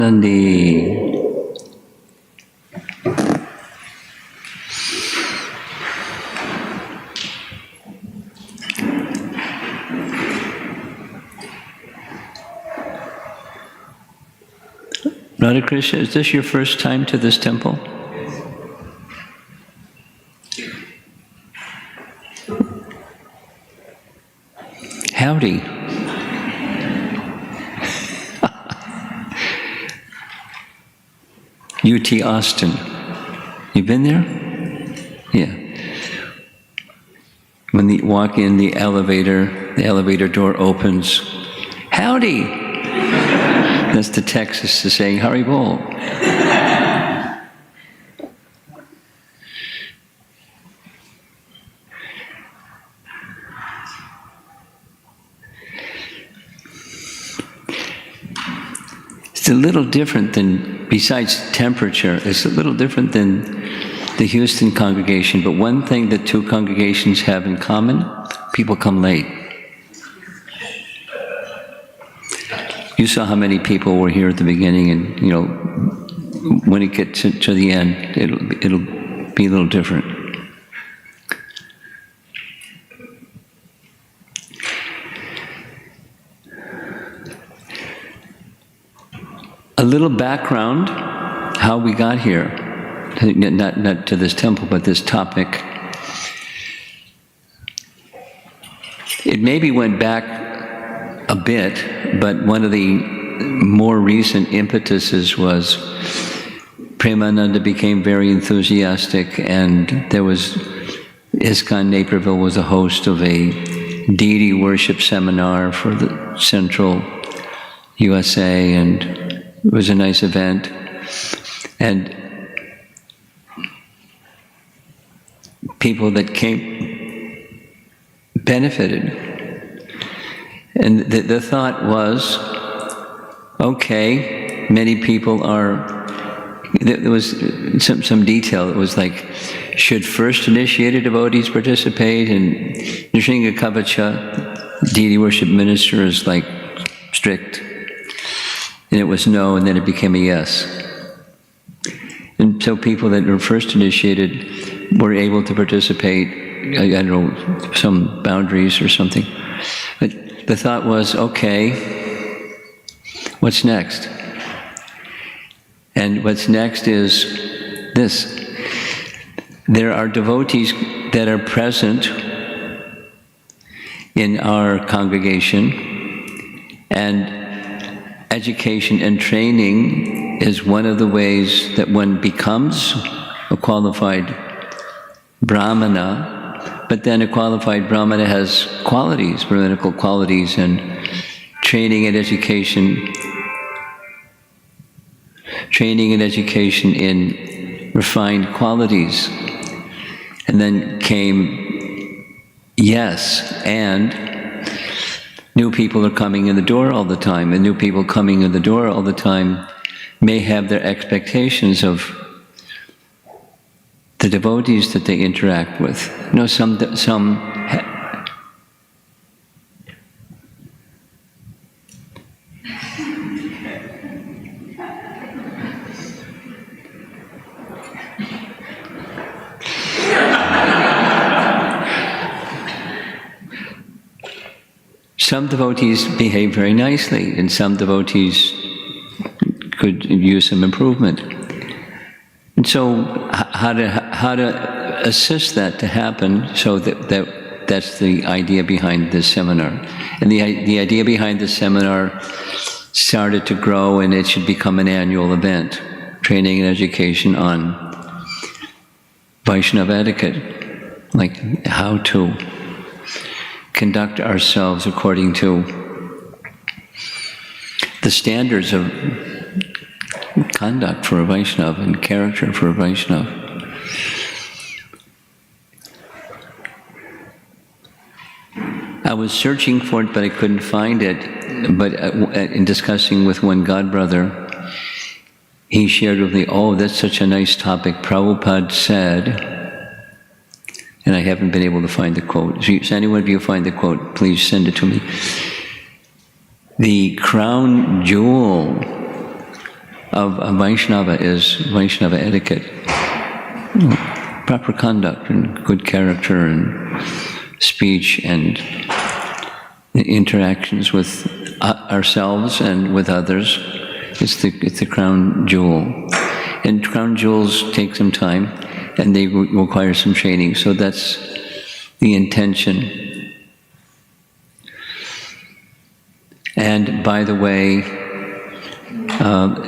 Nandi. Radha Krishna, is this your first time to this temple? Howdy. UT Austin. You been there? Yeah. When you walk in the elevator door opens. Howdy! That's the Texas is saying Haribol. It's a little different than, besides temperature, it's a little different than the Houston congregation, but one thing that two congregations have in common, people come late. You saw how many people were here at the beginning, and you know, when it gets to the end, it'll be a little different. A little background, how we got here, not to this temple, but this topic. It maybe went back a bit, but one of the more recent impetuses was Premananda became very enthusiastic, and there was, ISKCON Naperville was a host of a deity worship seminar for the central USA, and it was a nice event. And people that came benefited. And the thought was, okay, many people are, there was some detail. It was like, should first initiated devotees participate? And Nrsinga Kavacha, deity worship minister, is like strict. And it was no, and then it became a yes. And so people that were first initiated were able to participate. I don't know, some boundaries or something. But the thought was, okay, what's next? And what's next is this. There are devotees that are present in our congregation, and education and training is one of the ways that one becomes a qualified Brahmana. But then a qualified Brahmana has qualities, Brahminical qualities, and training and education in refined qualities. And then came yes, and new people are coming in the door all the time, and new people coming in the door all the time may have their expectations of the devotees that they interact with. You know, some devotees behave very nicely, and some devotees could use some improvement. And so, how to assist that to happen? So that's the idea behind this seminar. And the idea behind this seminar started to grow, and it should become an annual event, training and education on Vaisnava etiquette, like how to conduct ourselves according to the standards of conduct for a Vaishnava and character for a Vaishnava. I was searching for it, but I couldn't find it. But in discussing with one godbrother, he shared with me, oh, that's such a nice topic. Prabhupada said, and I haven't been able to find the quote. So anyone of you find the quote, please send it to me. The crown jewel of Vaishnava is Vaisnava etiquette. Proper conduct and good character and speech and interactions with ourselves and with others. It's the crown jewel. And crown jewels take some time and they require some training. So that's the intention. And by the way,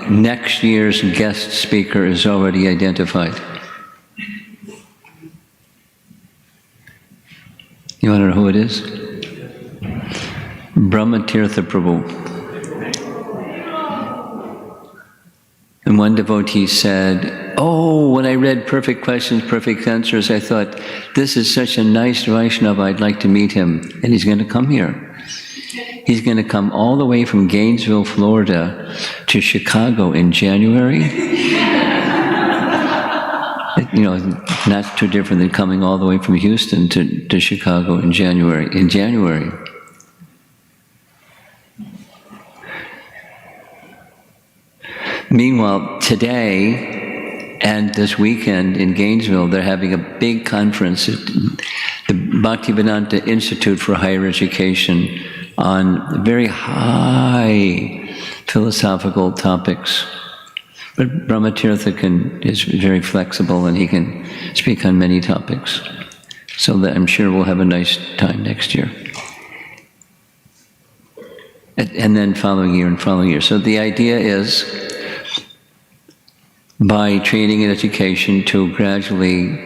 next year's guest speaker is already identified. You want to know who it is? Brahmatirtha Prabhu. And one devotee said, oh, when I read Perfect Questions, Perfect Answers, I thought, this is such a nice Vaishnava, I'd like to meet him. And he's going to come here. He's going to come all the way from Gainesville, Florida to Chicago in January. You know, not too different than coming all the way from Houston to Chicago in January. Meanwhile, today and this weekend in Gainesville, they're having a big conference at the Bhaktivedanta Institute for Higher Education on very high philosophical topics. But Brahmatirtha is very flexible and he can speak on many topics. So that I'm sure we'll have a nice time next year. And then following year and following year. So the idea is, by training and education, to gradually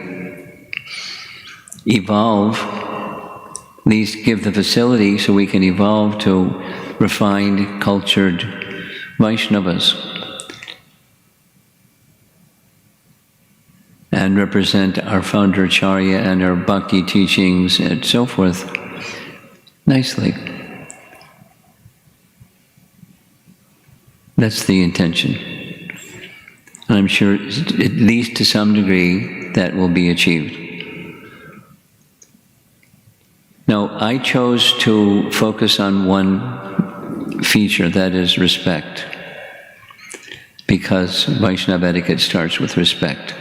evolve, at least give the facility so we can evolve to refined, cultured Vaishnavas. And represent our founder Acharya and our bhakti teachings and so forth nicely. That's the intention. And I'm sure, at least to some degree, that will be achieved. Now, I chose to focus on one feature, that is respect, because Vaishnava etiquette starts with respect.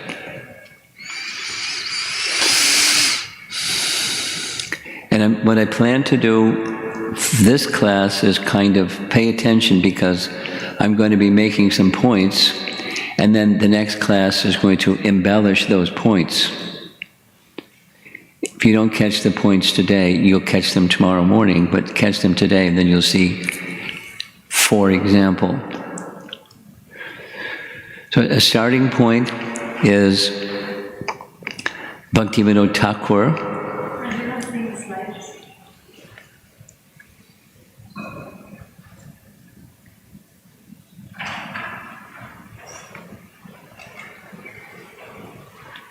And what I plan to do this class is kind of pay attention, because I'm going to be making some points, and then the next class is going to embellish those points. If you don't catch the points today, you'll catch them tomorrow morning, but catch them today, and then you'll see, for example. So a starting point is Bhaktivinoda Thakur.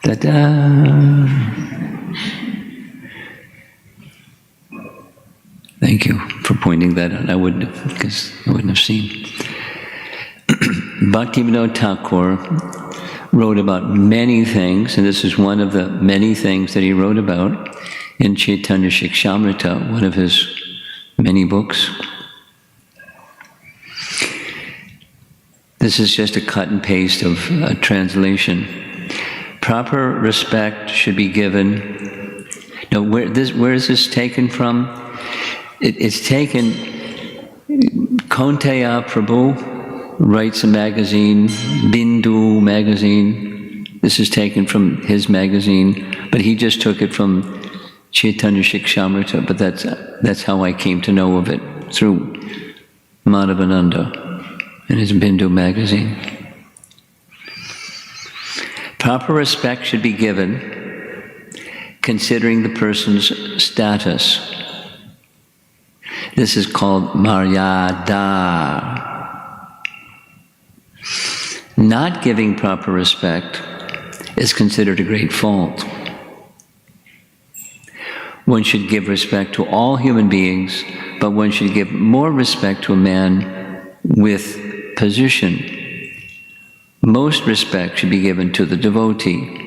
Ta-da! Thank you for pointing that out. I wouldn't have seen. Bhaktivinoda Thakur wrote about many things, and this is one of the many things that he wrote about in Chaitanya Shikshamrita, one of his many books. This is just a cut and paste of a translation. Proper respect should be given. Now, where is this taken from? It's taken. Konteya Prabhu writes a magazine, Bindu magazine. This is taken from his magazine, but he just took it from Chaitanya Shikshamrita. But that's how I came to know of it, through Madhavananda and his Bindu magazine. Proper respect should be given, considering the person's status. This is called maryada. Not giving proper respect is considered a great fault. One should give respect to all human beings, but one should give more respect to a man with position. Most respect should be given to the devotee.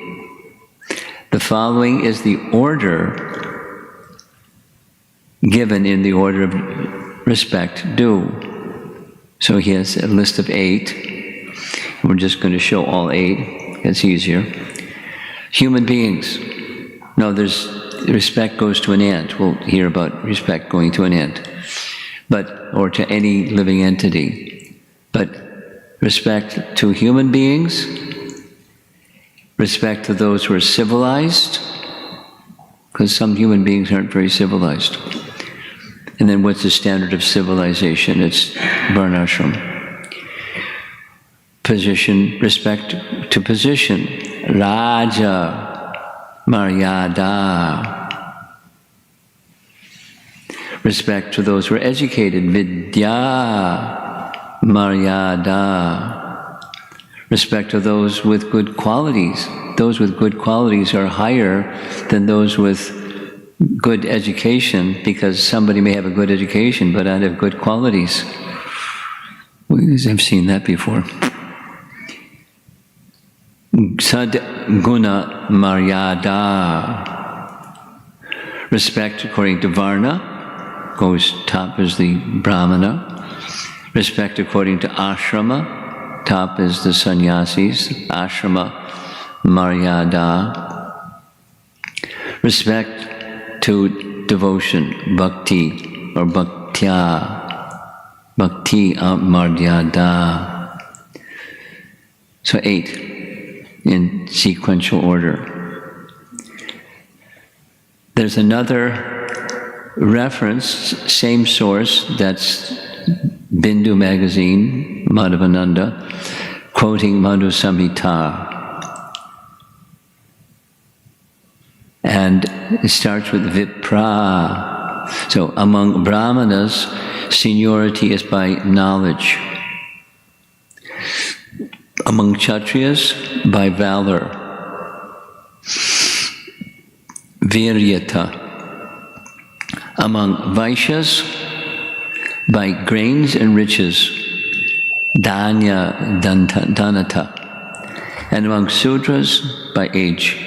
The following is the order given in the order of respect due. So he has a list of 8. We're just going to show all 8. It's easier. Human beings. No, respect goes to an end. We'll hear about respect going to an end. Or to any living entity. But respect to human beings, respect to those who are civilized, because some human beings aren't very civilized. And then what's the standard of civilization? It's varnashram. Position, respect to position. Raja, Maryada. Respect to those who are educated. Vidya, Maryada. Respect to those with good qualities. Those with good qualities are higher than those with good education, because somebody may have a good education but not have good qualities. I've seen that before. Sad guna maryada. Respect according to varna, goes top is the brahmana. Respect according to ashrama, top is the sannyasis, ashrama maryada. Respect to devotion, bhakti or bhaktya, bhakti maryada. So 8 in sequential order. There's another reference, same source, that's Bindu magazine, Madhavananda, quoting Madhu Samhita. And it starts with Vipra. So among Brahmanas, seniority is by knowledge. Among Kshatriyas, by valor. Viryata. Among Vaishyas, by grains and riches. Dhanya, dhanata. And among Sudras, by age.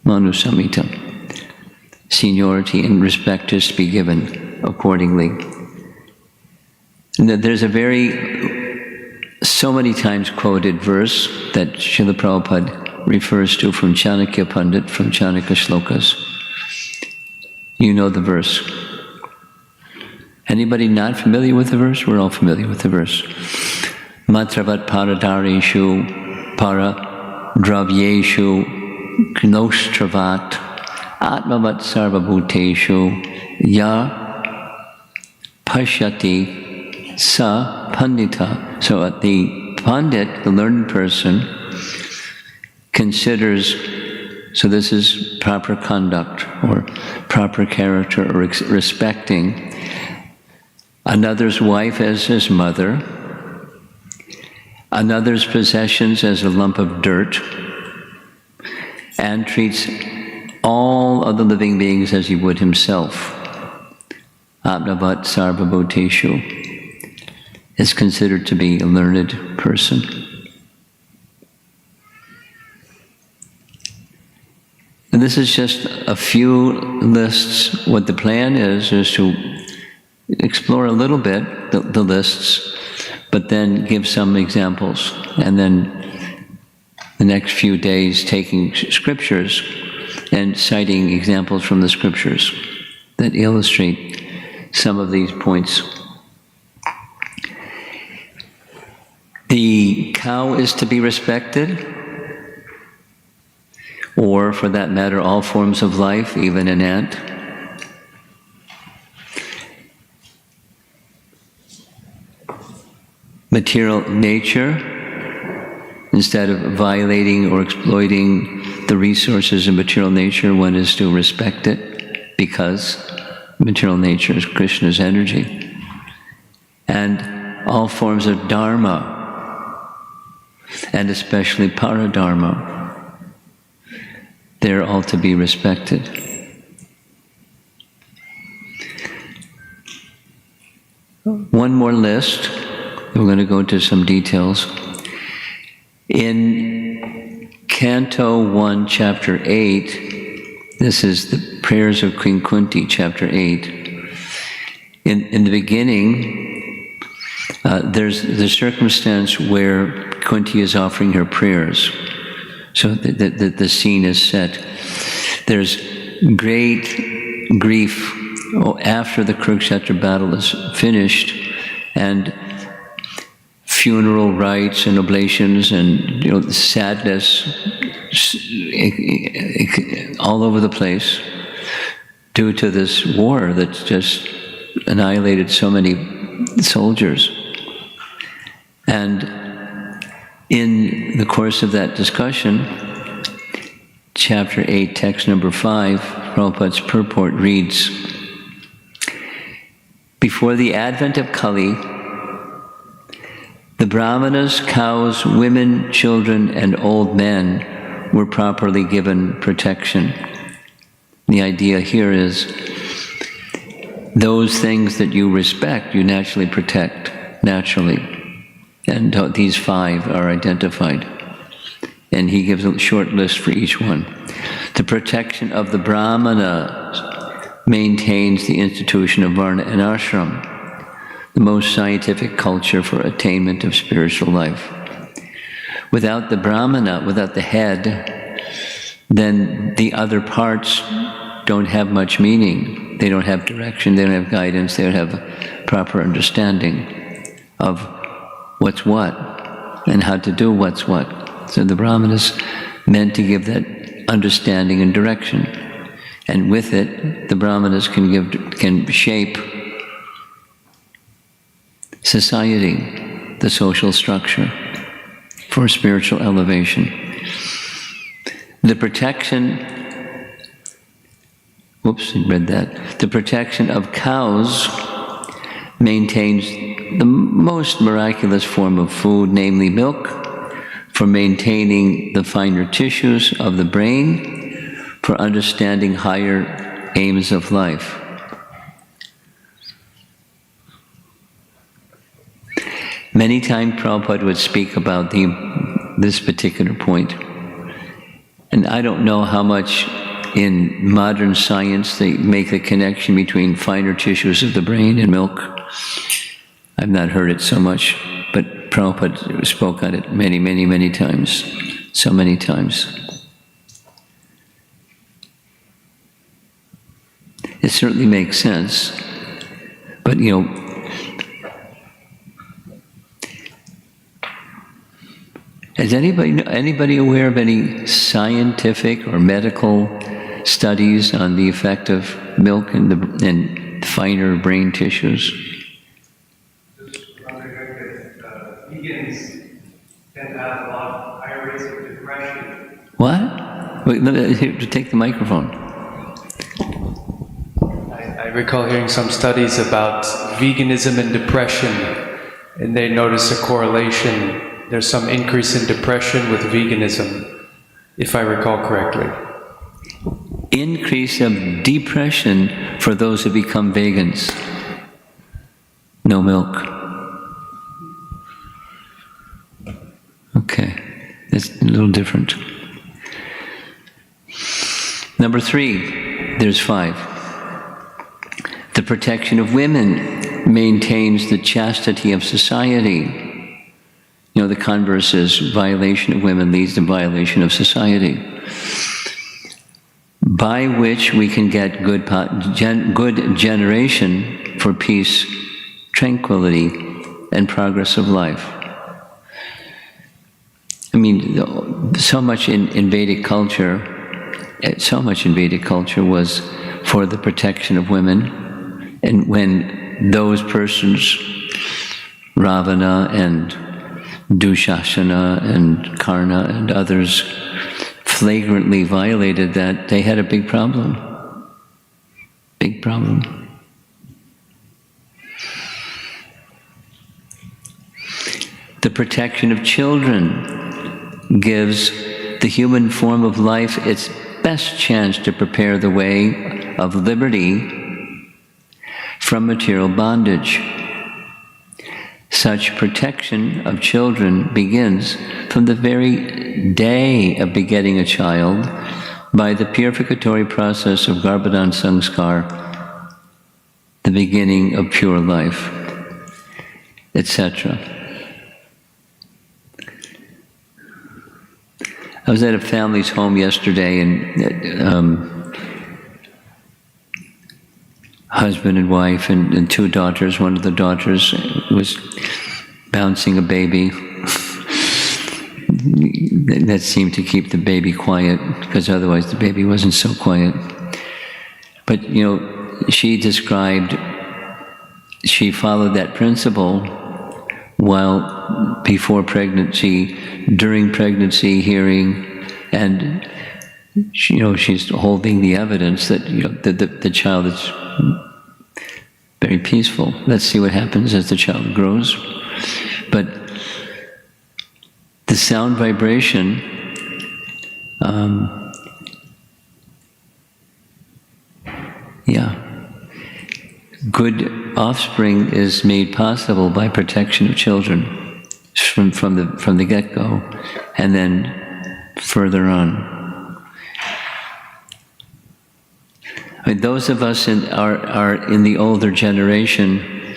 Manu Samhita. Seniority and respect is to be given accordingly. And there's a so many times quoted verse that Srila Prabhupada refers to from Chanakya Pandit, from Chanakya Shlokas. You know the verse. Anybody not familiar with the verse? We're all familiar with the verse. Matravat paradareshu para dravyeshu knoshtravat atmavat sarvabhuteshu ya pashyati sa pandita. So the pandit, the learned person, considers, so this is proper conduct or proper character, or respecting another's wife as his mother, another's possessions as a lump of dirt, and treats all other living beings as he would himself. Apnavat sarvabhuteshu is considered to be a learned person. And this is just a few lists. What the plan is to explore a little bit the lists, but then give some examples. And then the next few days taking scriptures and citing examples from the scriptures that illustrate some of these points. The cow is to be respected, or for that matter, all forms of life, even an ant. Material nature, instead of violating or exploiting the resources of material nature, one is to respect it, because material nature is Krishna's energy. And all forms of dharma, and especially paradharma, they're all to be respected. One more list. We're going to go into some details. In Canto 1, Chapter 8, this is the Prayers of Queen Kunti, Chapter 8. In the beginning, there's the circumstance where Kunti is offering her prayers. So the scene is set. There's great grief after the Kurukshetra battle is finished, and funeral rites and oblations and sadness all over the place due to this war that's just annihilated so many soldiers. And in the course of that discussion, chapter 8, text number 5, Prabhupada's purport reads, before the advent of Kali, the brahmanas, cows, women, children, and old men were properly given protection. The idea here is those things that you respect, you naturally protect, naturally. And these 5 are identified. And he gives a short list for each one. The protection of the brahmana maintains the institution of varna and ashram, the most scientific culture for attainment of spiritual life. Without the brahmana, without the head, then the other parts don't have much meaning. They don't have direction, they don't have guidance, they don't have a proper understanding of what's what and how to do what's what. So the brahmana is meant to give that understanding and direction. And with it, the brahmanas can shape society, the social structure for spiritual elevation. The protection, the protection of cows maintains the most miraculous form of food, namely milk, for maintaining the finer tissues of the brain, for understanding higher aims of life. Many times Prabhupada would speak about this particular point. And I don't know how much in modern science they make the connection between finer tissues of the brain and milk. I've not heard it so much, but Prabhupada spoke on it many, many, many times. So many times. It certainly makes sense, but is anybody aware of any scientific or medical studies on the effect of milk in finer brain tissues? Vegans tend to have a lot higher rates of depression. What? Wait, let me take the microphone. I recall hearing some studies about veganism and depression, and they notice a correlation. There's some increase in depression with veganism, if I recall correctly. Increase of depression for those who become vegans. No milk. Okay, that's a little different. Number 3, there's 5. The protection of women maintains the chastity of society. The converse is violation of women leads to violation of society, by which we can get good generation for peace, tranquility, and progress of life. I mean, so much in Vedic culture was for the protection of women. And when those persons, Ravana and Dushasana and Karna and others, flagrantly violated that, they had a big problem. Big problem. The protection of children gives the human form of life its best chance to prepare the way of liberty from material bondage. Such protection of children begins from the very day of begetting a child by the purificatory process of Garbhadan Sanskar, the beginning of pure life. etc. I was at a family's home yesterday, and husband and wife and two daughters. One of the daughters was bouncing a baby. That seemed to keep the baby quiet, because otherwise the baby wasn't so quiet. But, she described, she followed that principle while before pregnancy, during pregnancy, hearing, and she's holding the evidence that the child is very peaceful. Let's see what happens as the child grows. But the sound vibration good offspring is made possible by protection of children from the get-go, and then further on. I mean, those of us are in the older generation.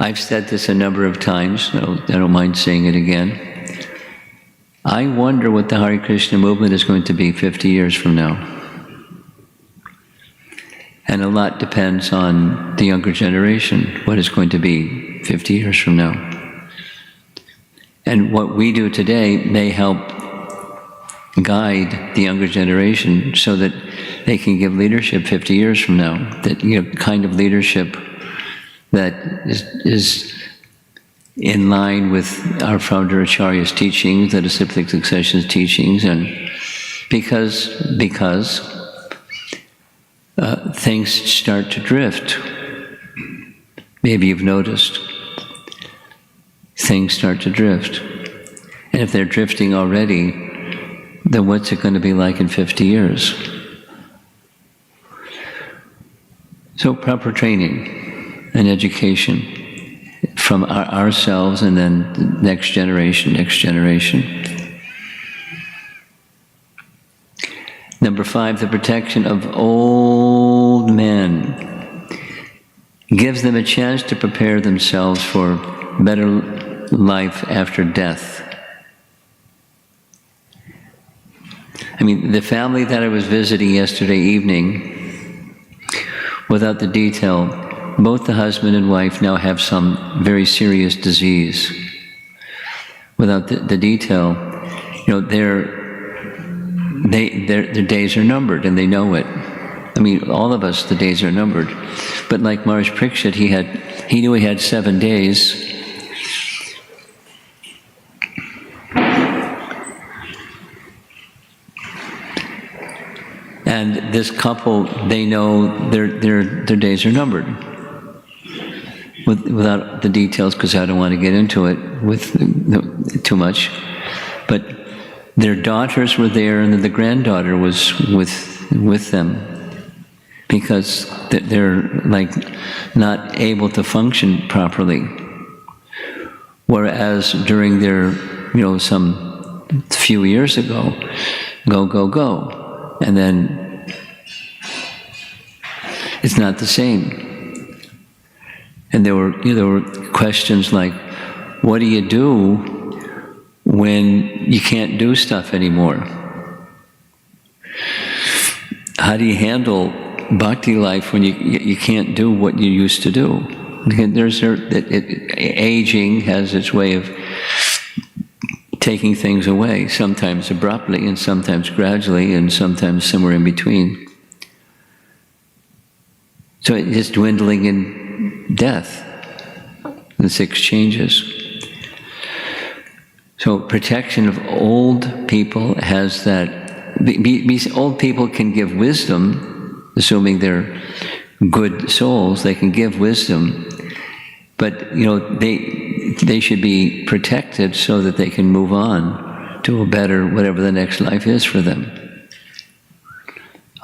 I've said this a number of times, so I don't mind saying it again. I wonder what the Hare Krishna movement is going to be 50 years from now. And a lot depends on the younger generation, what it's going to be 50 years from now. And what we do today may help guide the younger generation so that they can give leadership 50 years from now. That kind of leadership that is in line with our founder Acharya's teachings, the disciplic succession's teachings, and because things start to drift. Maybe you've noticed. Things start to drift. And if they're drifting already, then what's it going to be like in 50 years? So proper training and education from ourselves, and then the next generation. Number 5, the protection of old men gives them a chance to prepare themselves for better life after death. I mean, the family that I was visiting yesterday evening, without the detail, both the husband and wife now have some very serious disease. Without the detail, their days are numbered, and they know it. I mean, all of us, the days are numbered. But like Maharaj Parikshit, he knew he had 7 days. And this couple, they know their days are numbered. Without the details, because I don't want to get into it too much. But their daughters were there, and then the granddaughter was with them, because they're like not able to function properly. Whereas during their, some few years ago, go, and then it's not the same. And there were questions like, what do you do when you can't do stuff anymore? How do you handle bhakti life when you can't do what you used to do? Aging has its way of taking things away, sometimes abruptly, and sometimes gradually, and sometimes somewhere in between. So it's dwindling in death, the 6 changes. So protection of old people has that. These old people can give wisdom, assuming they're good souls. They can give wisdom, but they should be protected so that they can move on to a better, whatever the next life is for them.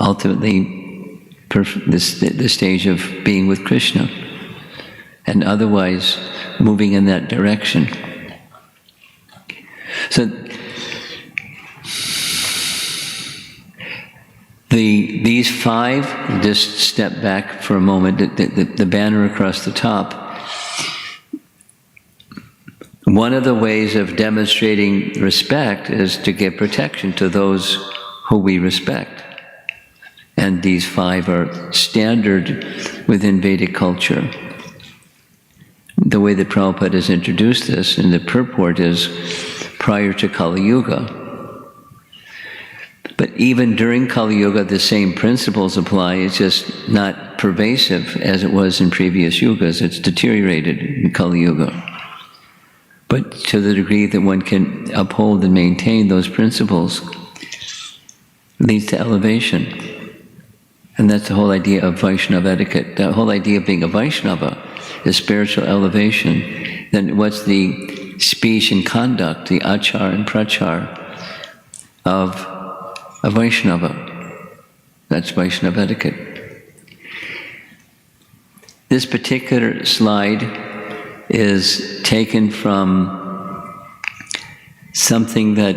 Ultimately, the stage of being with Krishna, and otherwise moving in that direction. So these 5, just step back for a moment, the banner across the top, one of the ways of demonstrating respect is to give protection to those who we respect. And these 5 are standard within Vedic culture. The way that Prabhupada has introduced this in the purport is prior to Kali Yuga. But even during Kali Yuga, the same principles apply. It's just not pervasive as it was in previous yugas. It's deteriorated in Kali Yuga. But to the degree that one can uphold and maintain those principles leads to elevation. And that's the whole idea of Vaisnava etiquette. The whole idea of being a Vaisnava is spiritual elevation. Then what's the speech and conduct, the achar and prachar of a Vaishnava? That's Vaisnava etiquette. This particular slide is taken from something that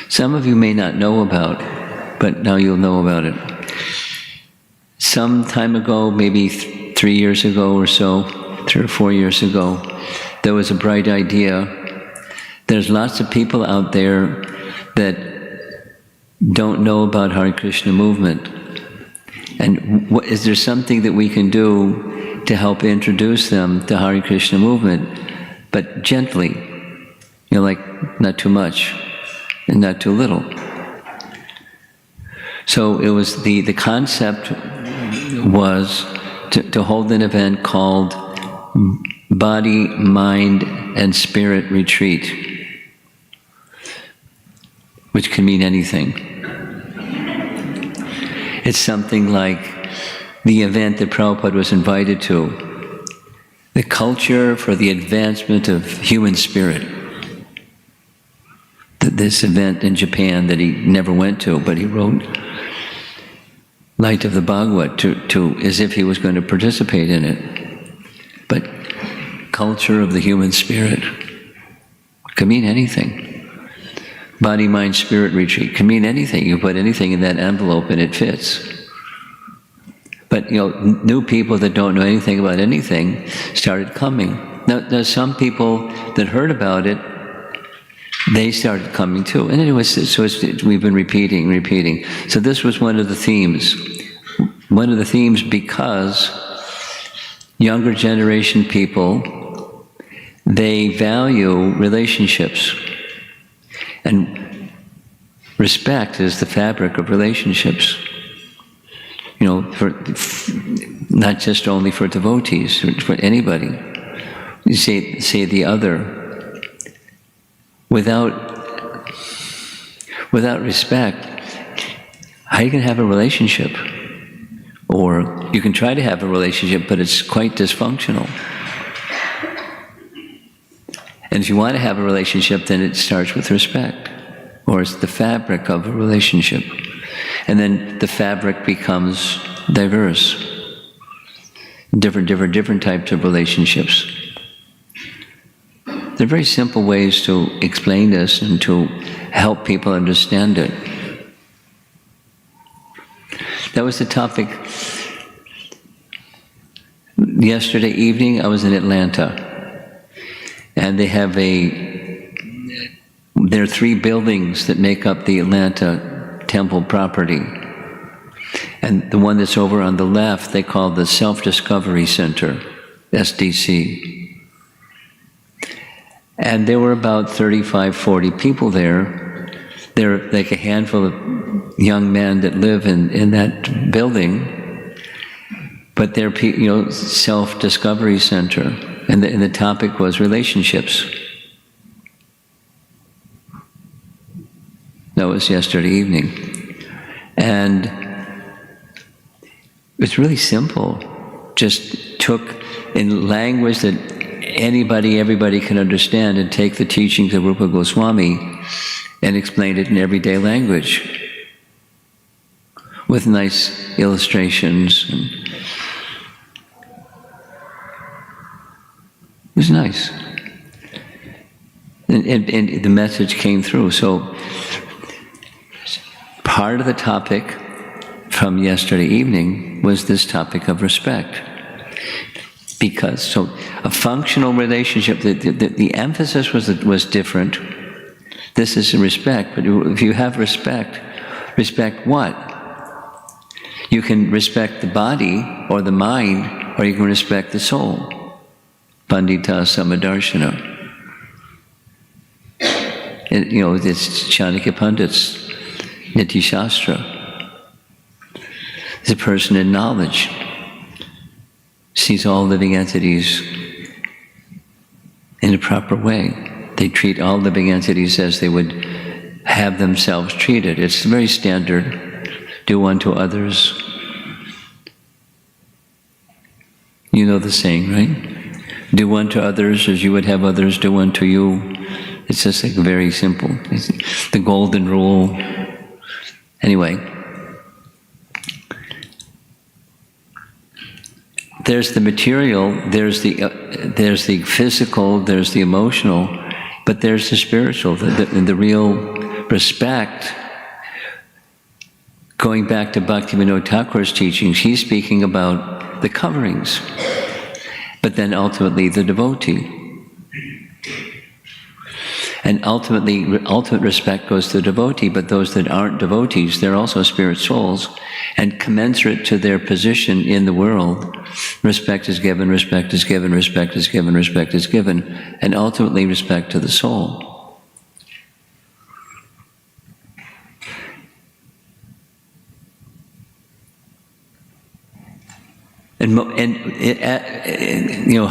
some of you may not know about, but now you'll know about it. Some time ago, maybe 3 years ago or so, 3 or 4 years ago, there was a bright idea. There's lots of people out there that don't know about Hare Krishna movement. And is there something that we can do to help introduce them to Hare Krishna movement, but gently, like not too much and not too little. So it was the concept was to hold an event called Body, Mind, and Spirit Retreat, which can mean anything. It's something like the event that Prabhupada was invited to, the culture for the advancement of human spirit. This event in Japan that he never went to, but he wrote Light of the Bhagavad to as if he was going to participate in it. But culture of the human spirit can mean anything. Body, mind, spirit retreat can mean anything. You put anything in that envelope and it fits. But new people that don't know anything about anything started coming. Now some people that heard about it, they started coming too. And anyway, we've been repeating. So this was one of the themes. One of the themes because younger generation people, they value relationships. And respect is the fabric of relationships. For not just only for devotees, for anybody. You say the other. Without respect, how you can have a relationship? Or you can try to have a relationship, but it's quite dysfunctional. And if you want to have a relationship, then it starts with respect, or it's the fabric of a relationship. And then the fabric becomes diverse. Different types of relationships. There are very simple ways to explain this and to help people understand it. That was the topic. Yesterday evening, I was in Atlanta. And they have there are 3 buildings that make up the Atlanta temple property. And the one that's over on the left, they call the Self-Discovery Center, SDC. And there were about 35, 40 people there. There are like a handful of young men that live in that building. But they're, Self-Discovery Center. And the topic was relationships. That was yesterday evening. And it's really simple. Just took in language that everybody can understand and take the teachings of Rupa Goswami and explain it in everyday language with nice illustrations. And it was nice. And the message came through. So part of the topic from yesterday evening was this topic of respect. Because, so a functional relationship, the emphasis was different. This is respect, but if you have respect, respect what? You can respect the body or the mind, or you can respect the soul. Pandita Samadarshana. It's Chanakya Pandit's Niti Shastra. The person in knowledge sees all living entities in a proper way. They treat all living entities as they would have themselves treated. It's very standard. Do unto others. You know the saying, right? Do unto others as you would have others do unto you. It's just like very simple. It's the golden rule. Anyway, there's the material, there's the physical, there's the emotional, but there's the spiritual, the real respect. Going back to Bhaktivinoda Thakur's teachings, he's speaking about the coverings, but then ultimately the devotee. And ultimate respect goes to the devotee, but those that aren't devotees, they're also spirit souls, and commensurate to their position in the world, respect is given, respect is given, respect is given, respect is given, and ultimately respect to the soul. And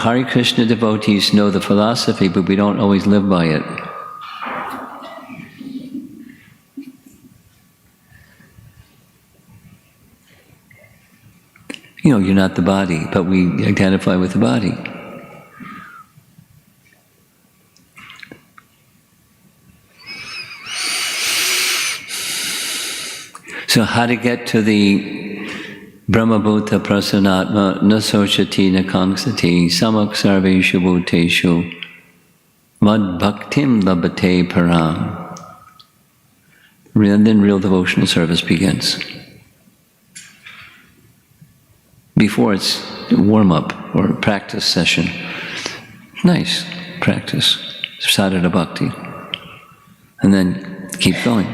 Hare Krishna devotees know the philosophy, but we don't always live by it. You're not the body, but we identify with the body. So how to get to the Brahmabhuta Prasanatma na sochati na kangsati samak sarveshu bhuteshu vad bhaktim labhate param. And then real devotional service begins. Before it's warm-up or practice session. Nice practice, sadhana bhakti. And then keep going.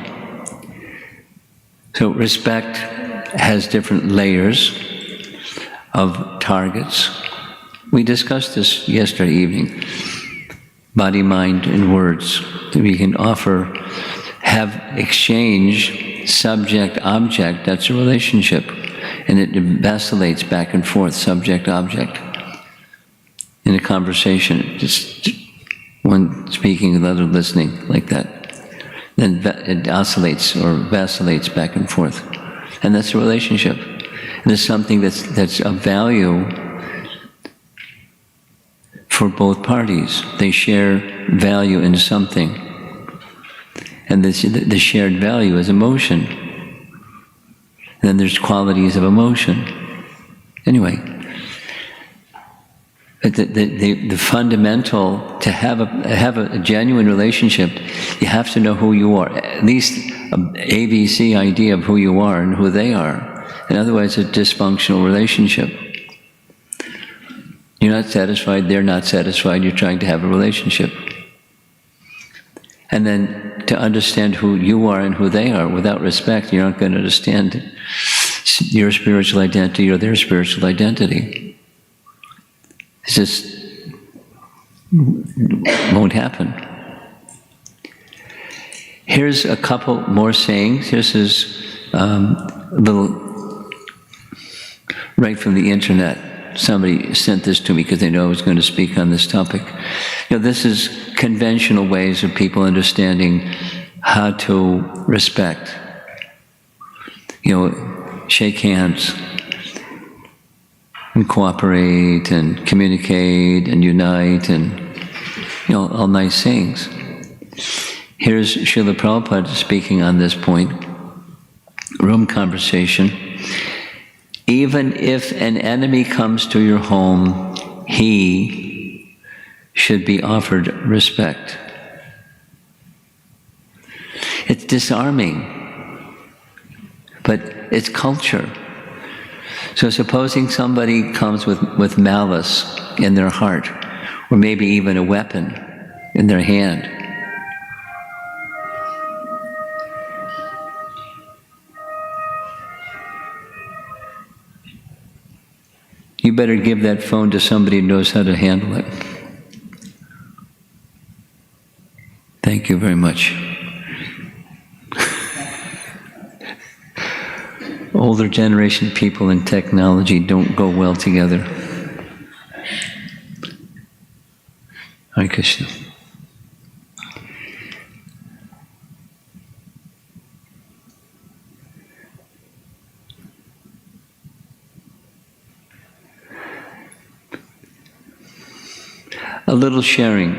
So respect has different layers of targets. We discussed this yesterday evening. Body, mind, and words. We can have exchange, subject, object, that's a relationship. And it vacillates back and forth, subject, object. In a conversation, just one speaking, the other listening, like that. Then it oscillates or vacillates back and forth. And that's a relationship. And it's something that's of value for both parties. They share value in something. And the shared value is emotion. And then there's qualities of emotion. Anyway, the fundamental, to have a genuine relationship, you have to know who you are. At least an ABC idea of who you are and who they are. And otherwise, it's a dysfunctional relationship. You're not satisfied, they're not satisfied, you're trying to have a relationship. And then to understand who you are and who they are, without respect, you're not going to understand your spiritual identity or their spiritual identity. It just won't happen. Here's a couple more sayings. This is a little right from the internet. Somebody sent this to me because they know I was going to speak on this topic. This is conventional ways of people understanding how to respect. Shake hands and cooperate and communicate and unite and all nice things. Here's Srila Prabhupada speaking on this point. Room conversation. Even if an enemy comes to your home, he should be offered respect. It's disarming, but it's culture. So supposing somebody comes with malice, in their heart, or maybe even a weapon in their hand. You better give that phone to somebody who knows how to handle it. Thank you very much. Older generation people and technology don't go well together. Hare Krishna. A little sharing.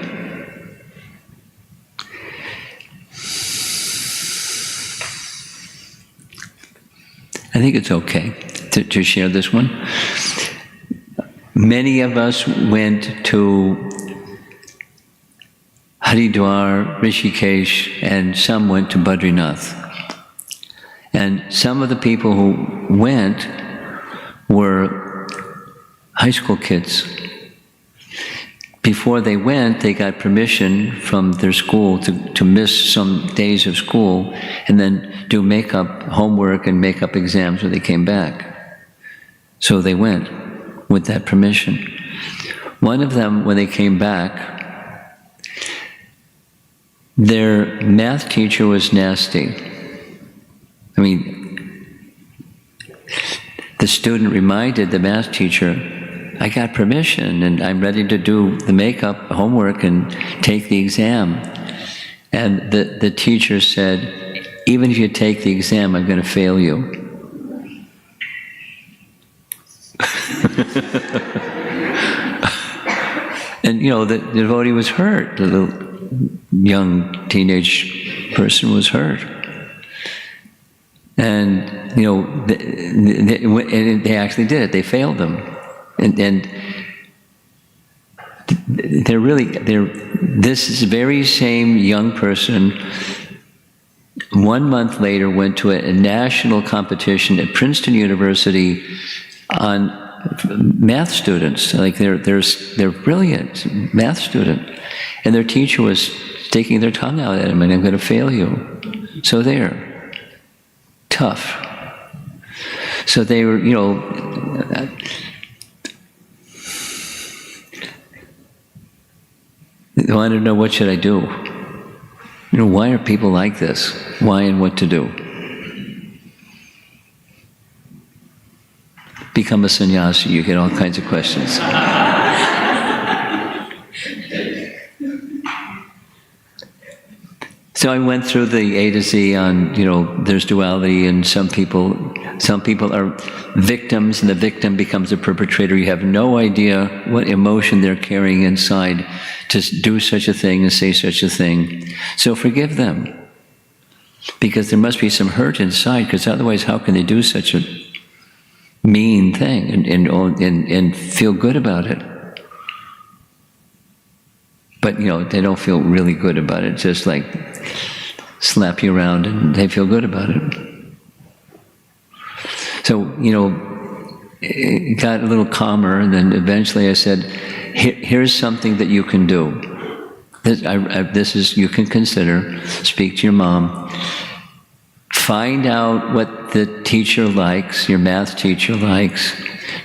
I think it's okay to share this one. Many of us went to Haridwar, Rishikesh, and some went to Badrinath. And some of the people who went were high school kids. Before they went, they got permission from their school to miss some days of school and then do makeup homework and makeup exams when they came back. So they went with that permission. One of them, when they came back, their math teacher was nasty. I mean, the student reminded the math teacher, I got permission and I'm ready to do the makeup homework and take the exam. And the teacher said, even if you take the exam, I'm going to fail you. And you know, the devotee was hurt. The little young teenage person was hurt. And you know, they actually did it. They failed them. And this very same young person 1 month later went to a national competition at Princeton University on math students. Like they're brilliant math student, and their teacher was sticking their tongue out at him, and I'm going to fail you. So they're tough. So they were, you know. They wanted to know, what should I do? You know, why are people like this? Why and what to do? Become a sannyasi, you get all kinds of questions. So I went through the A to Z on, you know, there's duality, and some people are victims, and the victim becomes a perpetrator. You have no idea what emotion they're carrying inside to do such a thing and say such a thing. So forgive them, because there must be some hurt inside, because otherwise how can they do such a mean thing and feel good about it? But you know, they don't feel really good about it, just like slap you around and they feel good about it. So, you know, it got a little calmer, and then eventually I said, here's something that you can do. This is, you can consider, speak to your mom, find out what the teacher likes, your math teacher likes,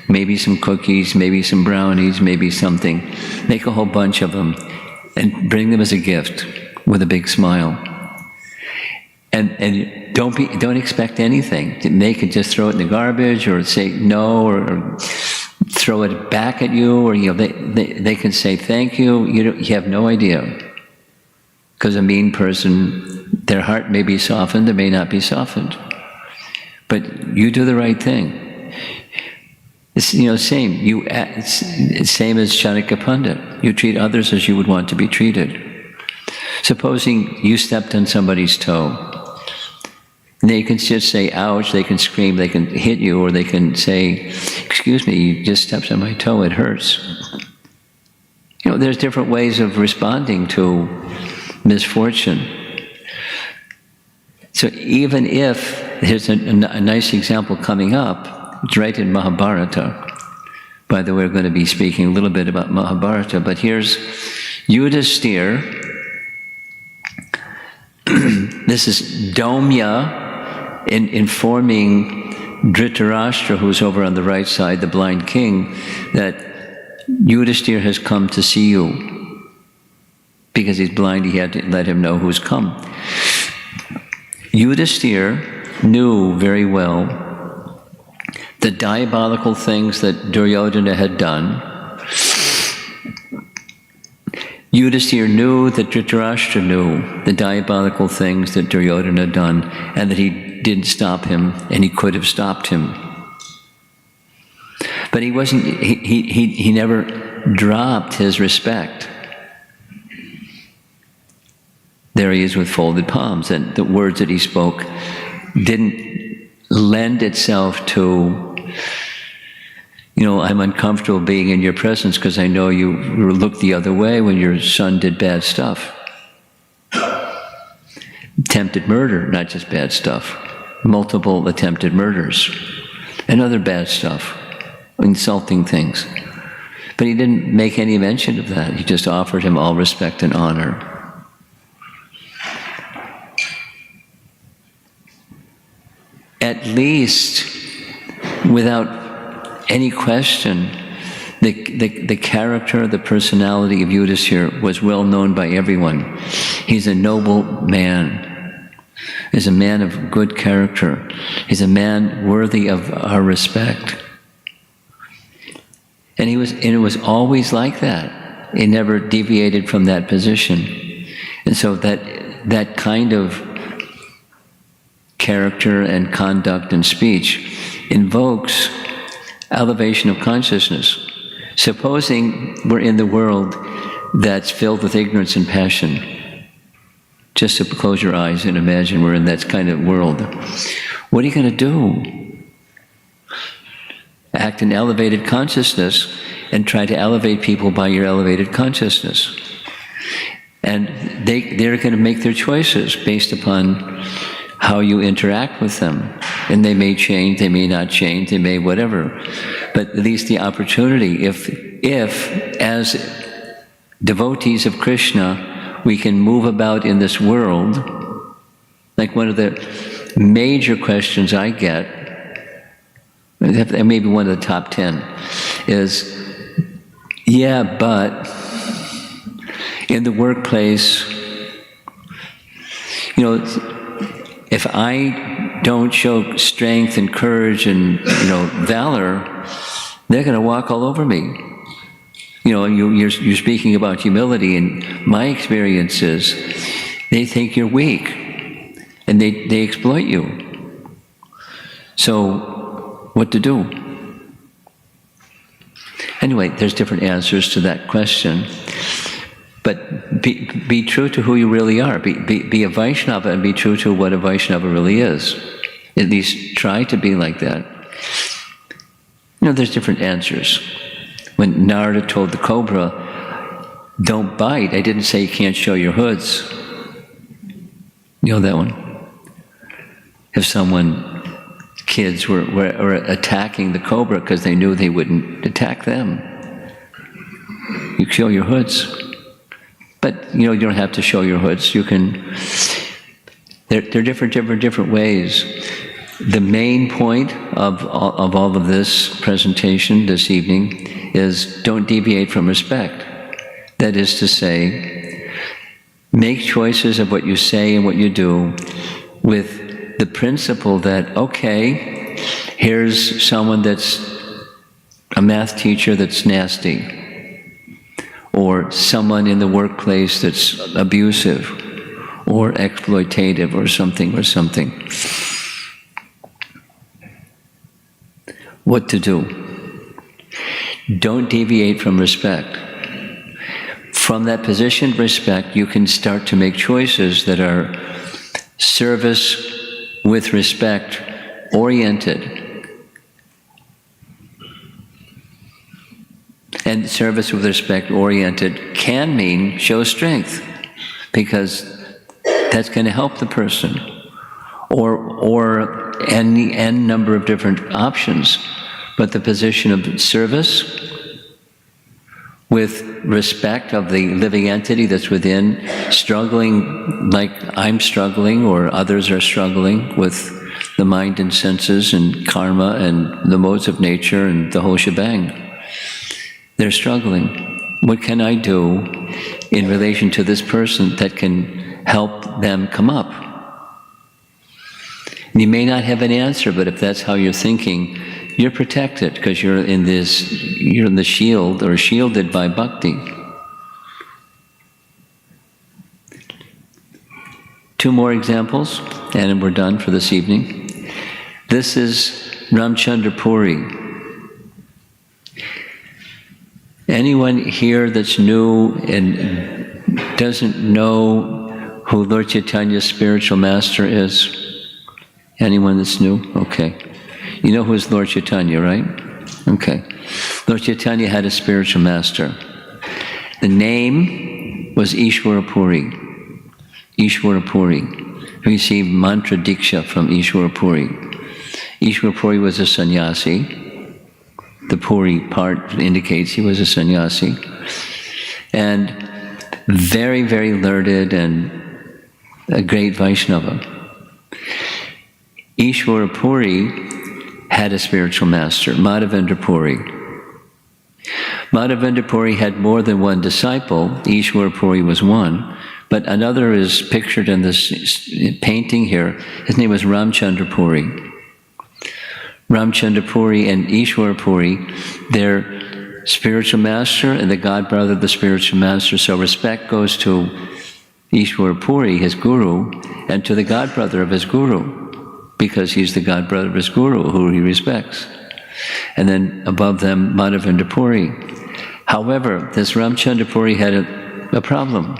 maybe some cookies, maybe some brownies, maybe something. Make a whole bunch of them and bring them as a gift with a big smile. And don't expect anything. They could just throw it in the garbage, or say no, or throw it back at you, or you know, they can say thank you. You have no idea, because a mean person, their heart may be softened, it may not be softened, but you do the right thing. It's, you know, same. It's same as Chanakya Pandit. You treat others as you would want to be treated. Supposing you stepped on somebody's toe, they can just say, ouch, they can scream, they can hit you, or they can say, excuse me, you just stepped on my toe, it hurts. You know, there's different ways of responding to misfortune. So even if, here's a nice example coming up, it's right in Mahabharata. By the way, we're going to be speaking a little bit about Mahabharata, but here's Yudhisthira. This is Domya informing Dhritarashtra, who's over on the right side, the blind king, that Yudhisthira has come to see you. Because he's blind, he had to let him know who's come. Yudhisthira knew very well the diabolical things that Duryodhana had done. Yudhisthira knew that Dhritarashtra knew the diabolical things that Duryodhana had done, and that he didn't stop him, and he could have stopped him. But he wasn't, he never dropped his respect. There he is with folded palms, and the words that he spoke didn't lend itself to, I'm uncomfortable being in your presence because I know you looked the other way when your son did bad stuff. Attempted murder, not just bad stuff. Multiple attempted murders. And other bad stuff. Insulting things. But he didn't make any mention of that. He just offered him all respect and honor. At least, without any question, the character, the personality of Yudhisthira was well known by everyone. He's a noble man. He's a man of good character. He's a man worthy of our respect. And it was always like that. He never deviated from that position. And so that kind of character and conduct and speech invokes elevation of consciousness. Supposing we're in the world that's filled with ignorance and passion. Just to close your eyes and imagine we're in that kind of world. What are you going to do? Act in elevated consciousness and try to elevate people by your elevated consciousness. And they're going to make their choices based upon how you interact with them. And they may change, they may not change, they may whatever. But at least the opportunity, if as devotees of Krishna, we can move about in this world, like one of the major questions I get, and maybe one of the top 10, is, yeah, but in the workplace, if I don't show strength and courage and valor, they're going to walk all over me. You're speaking about humility, and my experience is they think you're weak, and they exploit you. So, what to do? Anyway, there's different answers to that question. But be true to who you really are. Be a Vaishnava and be true to what a Vaishnava really is. At least try to be like that. There's different answers. When Narada told the cobra, don't bite, I didn't say you can't show your hoods. You know that one? If kids were attacking the cobra because they knew they wouldn't attack them, you show your hoods. But you don't have to show your hoods. You can. They're different ways. The main point of all of this presentation this evening is don't deviate from respect. That is to say, make choices of what you say and what you do with the principle that, okay, here's someone that's a math teacher that's nasty. Or someone in the workplace that's abusive or exploitative or something. What to do? Don't deviate from respect. From that position of respect, you can start to make choices that are service with respect oriented. And service with respect oriented can mean show strength, because that's going to help the person. Or any number of different options. but the position of service with respect of the living entity that's within, struggling like I'm struggling or others are struggling with the mind and senses and karma and the modes of nature and the whole shebang. They're struggling. What can I do in relation to this person that can help them come up? And you may not have an answer, but if that's how you're thinking, you're protected because you're in the shield or shielded by bhakti. Two more examples, and we're done for this evening. This is Ramchandra Puri. Anyone here that's new and doesn't know who Lord Chaitanya's spiritual master is? Anyone that's new? Okay. You know who's Lord Chaitanya, right? Okay. Lord Chaitanya had a spiritual master. The name was Ishwara Puri. Ishwara Puri. He received mantra diksha from Ishwara Puri. Ishwara Puri was a sannyasi. The Puri part indicates he was a sannyasi. And very, very learned and a great Vaisnava. Ishwara Puri had a spiritual master, Madhavendra Puri. Madhavendra Puri had more than one disciple. Ishwara Puri was one, but another is pictured in this painting here. His name was Ramchandra Puri. Ramchandra Puri and Ishwara Puri, their spiritual master and the godbrother of the spiritual master. So respect goes to Ishwara Puri, his guru, and to the godbrother of his guru, because he's the godbrother of his guru, who he respects. And then above them, Madhavendra Puri. However, this Ramchandra Puri had a problem.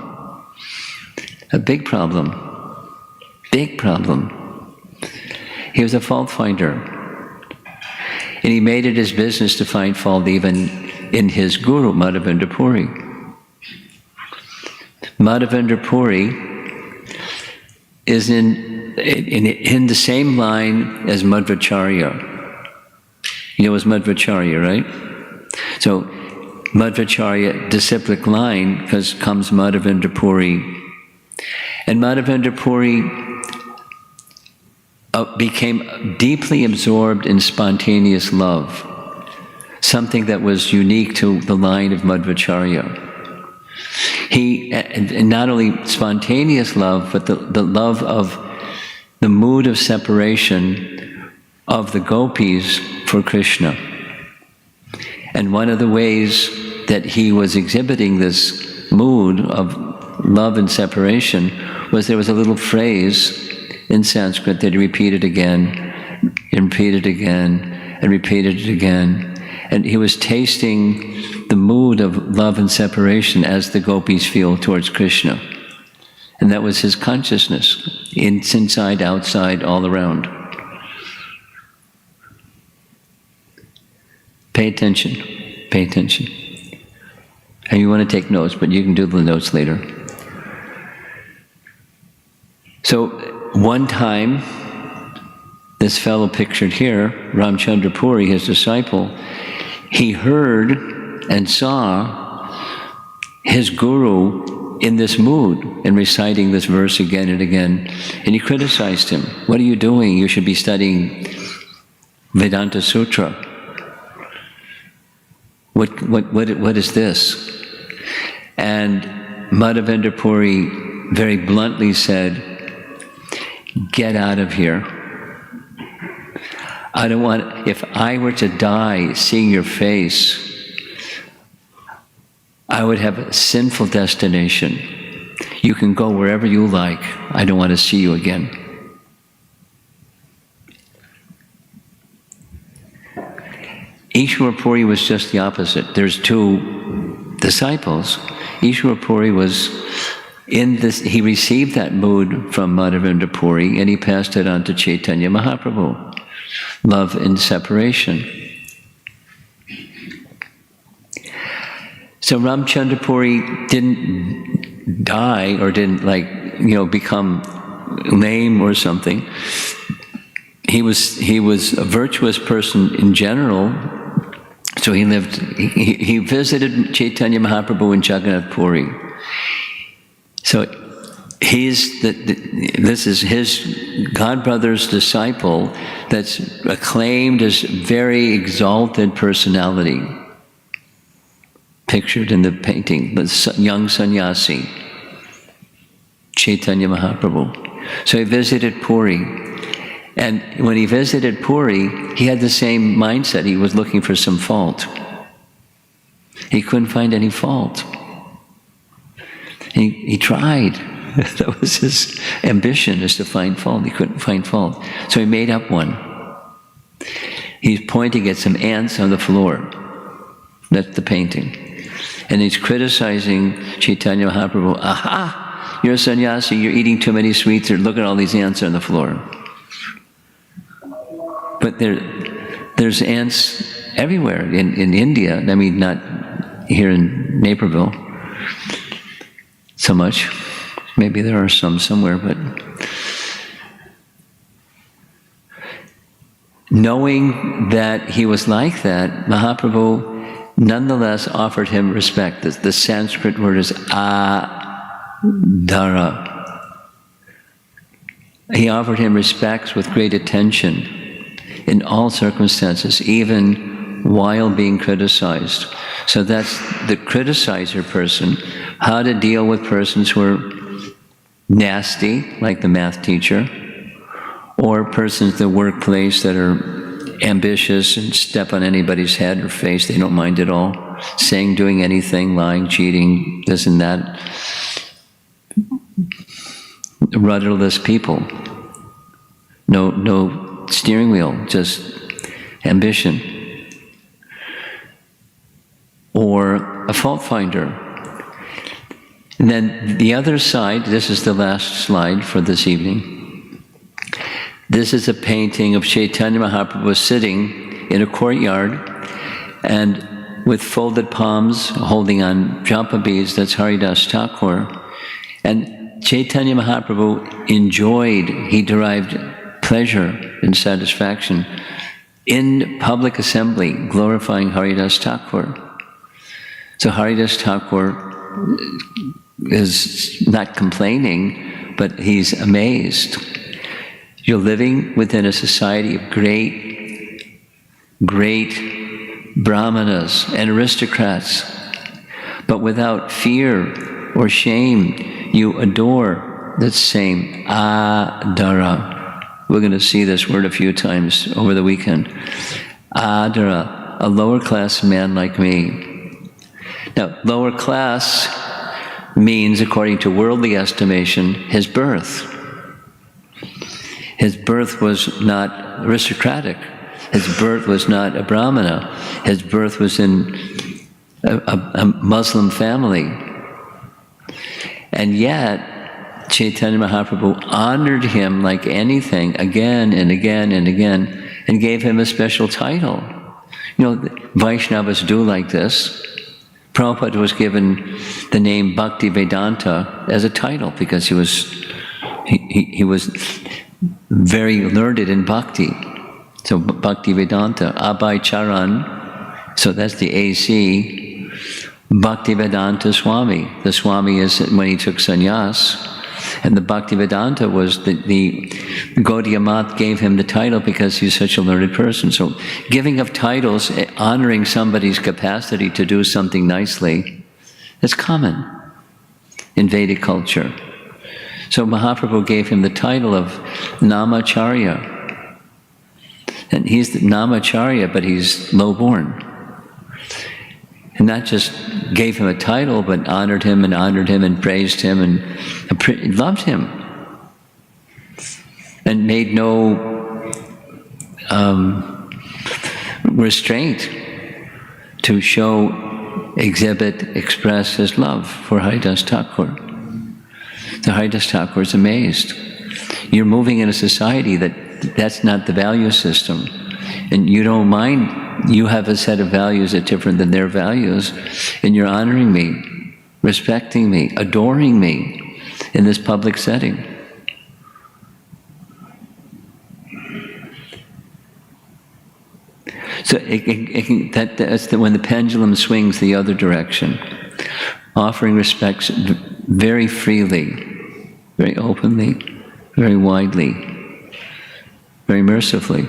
A big problem. Big problem. He was a fault finder. And he made it his business to find fault even in his guru, Madhavendra Puri. Madhavendra Puri is in the same line as Madhvacharya. You know, it was Madhvacharya, right? So, Madhvacharya, disciplic line, because comes Madhavendra Puri. And Madhavendra Puri became deeply absorbed in spontaneous love, something that was unique to the line of Madhvacharya. He, and not only spontaneous love, but the love of the mood of separation of the gopis for Krishna. And one of the ways that he was exhibiting this mood of love and separation was there was a little phrase in Sanskrit that he repeated again, and repeated again, and repeated it again. And he was tasting the mood of love and separation as the gopis feel towards Krishna. And that was his consciousness, inside, outside, all around. Pay attention. Pay attention. And you want to take notes, but you can do the notes later. So, one time, this fellow pictured here, Ramchandra Puri, his disciple, he heard and saw his guru in this mood and reciting this verse again and again. And he criticized him. What are you doing? You should be studying Vedanta Sutra. What is this? And Madhavendra Puri very bluntly said, "Get out of here. I don't want, if I were to die seeing your face, I would have a sinful destination. You can go wherever you like. I don't want to see you again." Ishwara Puri was just the opposite. There's two disciples. Ishwara Puri was in this, he received that mood from Madhavendra Puri and he passed it on to Chaitanya Mahaprabhu. Love and separation. So Ramchandra Puri didn't die or didn't become lame or something. he was a virtuous person in general. So he visited Chaitanya Mahaprabhu in Jagannath Puri. So this is his godbrother's disciple that's acclaimed as very exalted personality, pictured in the painting, the young sannyasi, Chaitanya Mahaprabhu. So he visited Puri. And when he visited Puri, he had the same mindset. He was looking for some fault. He couldn't find any fault. He tried. That was his ambition, is to find fault. He couldn't find fault. So he made up one. He's pointing at some ants on the floor. That's the painting. And he's criticizing Chaitanya Mahaprabhu. Aha! You're a sannyasi, you're eating too many sweets, or look at all these ants on the floor. But there's ants everywhere in India. I mean, not here in Naperville so much. Maybe there are some somewhere, but knowing that he was like that, Mahaprabhu nonetheless offered him respect. The Sanskrit word is adara. He offered him respects with great attention in all circumstances, even while being criticized. So that's the criticizer person, how to deal with persons who are nasty, like the math teacher, or persons in the workplace that are ambitious and step on anybody's head or face, they don't mind at all, saying, doing anything, lying, cheating, this and that. Rudderless people. No steering wheel, just ambition. Or a fault finder. And then the other side, this is the last slide for this evening. This is a painting of Chaitanya Mahaprabhu sitting in a courtyard and with folded palms holding on japa beads, that's Haridas Thakur. And Chaitanya Mahaprabhu he derived pleasure and satisfaction in public assembly, glorifying Haridas Thakur. So Haridas Thakur is not complaining, but he's amazed. You're living within a society of great brahmanas and aristocrats, but without fear or shame, you adore that same adara. We're going to see this word a few times over the weekend. Adara, a lower class man like me. Now, lower class means, according to worldly estimation, his birth. His birth was not aristocratic. His birth was not a brahmana. His birth was in a Muslim family. And yet, Chaitanya Mahaprabhu honored him like anything again and again and again, and gave him a special title. You know, Vaishnavas do like this. Prabhupada was given the name Bhakti Vedanta as a title because he was very learned in bhakti. So Bhakti Vedanta, Abhay Charan, so that's the AC. Bhakti Vedanta Swami. The Swami is when he took sannyas. And the Bhakti Vedanta was the Gaudiya Math gave him the title because he's such a learned person. So giving of titles, honoring somebody's capacity to do something nicely, is common in Vedic culture. So Mahaprabhu gave him the title of Namacharya. And he's the Namacharya, but he's low-born. And not just gave him a title, but honored him and praised him and loved him. And made no restraint to show, exhibit, express his love for Haridas Thakur. The Haridas Thakur is amazed. You're moving in a society that's not the value system. And you don't mind, you have a set of values that are different than their values, and you're honoring me, respecting me, adoring me in this public setting. So that's when the pendulum swings the other direction. Offering respects very freely, very openly, very widely, very mercifully.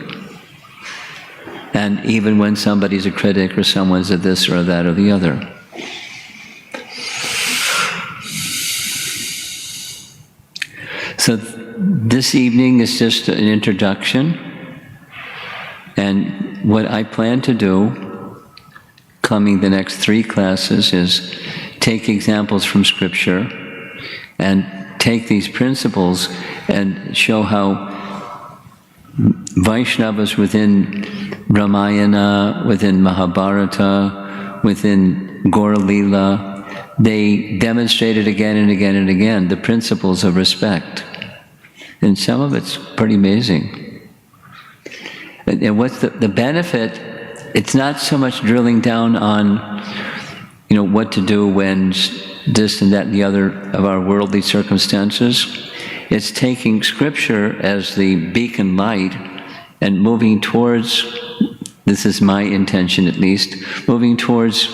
And even when somebody's a critic or someone's a this or that or the other. So this evening is just an introduction. And what I plan to do, coming the next 3 classes, is take examples from Scripture and take these principles and show how Vaishnavas within Ramayana, within Mahabharata, within Gaura Lila, they demonstrated again and again and again the principles of respect. And some of it's pretty amazing. And what's the benefit? It's not so much drilling down on, what to do when this and that and the other of our worldly circumstances. It's taking Scripture as the beacon light and moving towards, this is my intention at least, moving towards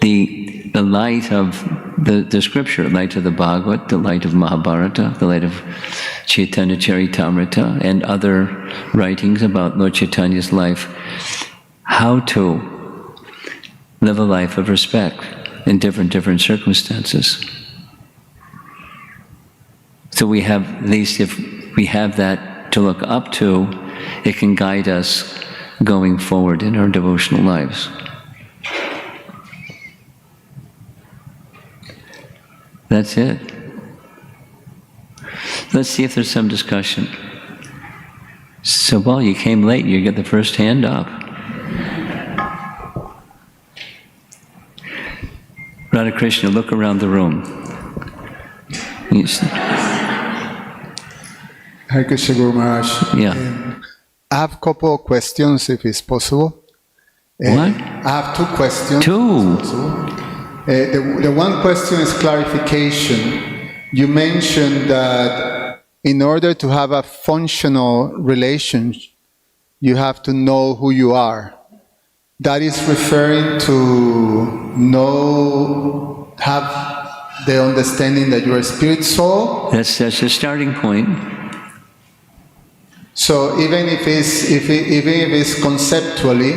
the light of the Scripture, light of the Bhagavad, the light of Mahabharata, the light of Chaitanya Charitamrita, and other writings about Lord Chaitanya's life. How to live a life of respect in different circumstances. So we have, at least if we have that to look up to, it can guide us going forward in our devotional lives. That's it. Let's see if there's some discussion. So, well, you came late, you get the first hand up. Radha Krishna, look around the room. Hare Krishna, Guru Maharaj. Yeah. I have a couple of questions, if it's possible. What? I have 2 questions. 2? The one question is clarification. You mentioned that in order to have a functional relation, you have to know who you are. That is referring to have the understanding that you are a spirit soul. That's the starting point. So even if it's conceptually,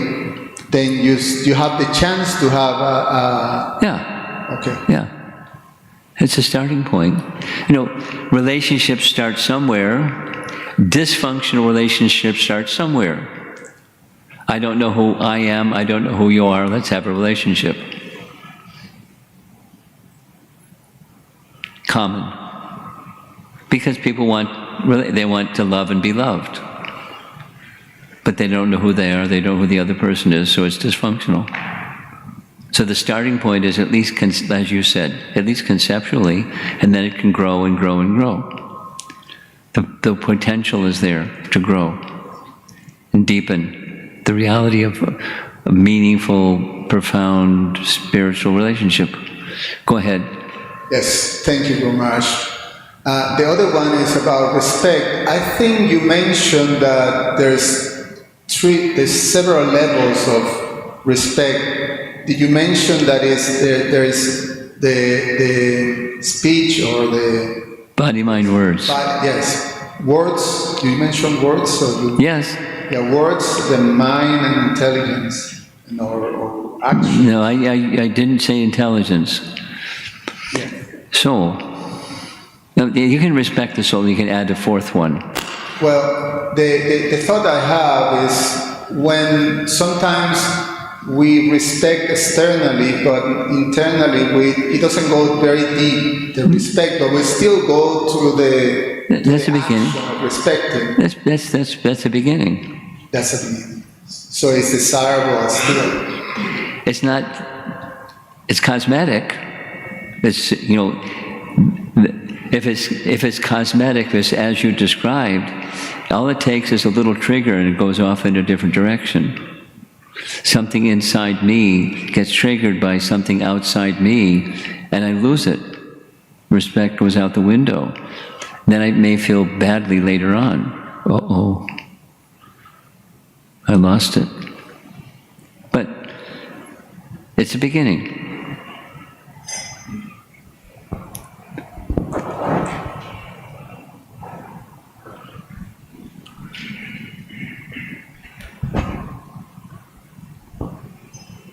then you have the chance to have a Yeah. Okay. Yeah. It's a starting point. Relationships start somewhere. Dysfunctional relationships start somewhere. I don't know who I am. I don't know who you are. Let's have a relationship. Common. Because people want to love and be loved. But they don't know who they are. They don't know who the other person is, so it's dysfunctional. So the starting point is, at least, as you said, at least conceptually, and then it can grow and grow and grow. The potential is there to grow and deepen the reality of a meaningful, profound, spiritual relationship. Go ahead. Yes, thank you, Guru Maharaj. The other one is about respect. I think you mentioned that there's several levels of respect. Did you mention that there is the speech or the body, mind, words? Yes, words. You mentioned words. Yes. Yeah, words, the mind, and intelligence, or action. No, I didn't say intelligence. Yeah. Soul. No, you can respect the soul. You can add a 4th one. Well, the thought I have is when sometimes we respect externally, but internally it doesn't go very deep, the respect, but we still go through that's the beginning. Of respecting. That's the beginning. That's the beginning. So it's desirable still. It's not. It's cosmetic. It's if it's cosmetic, if it's as you described, all it takes is a little trigger and it goes off in a different direction. Something inside me gets triggered by something outside me, and I lose it. Respect goes out the window. Then I may feel badly later on. Uh-oh. I lost it. It's the beginning.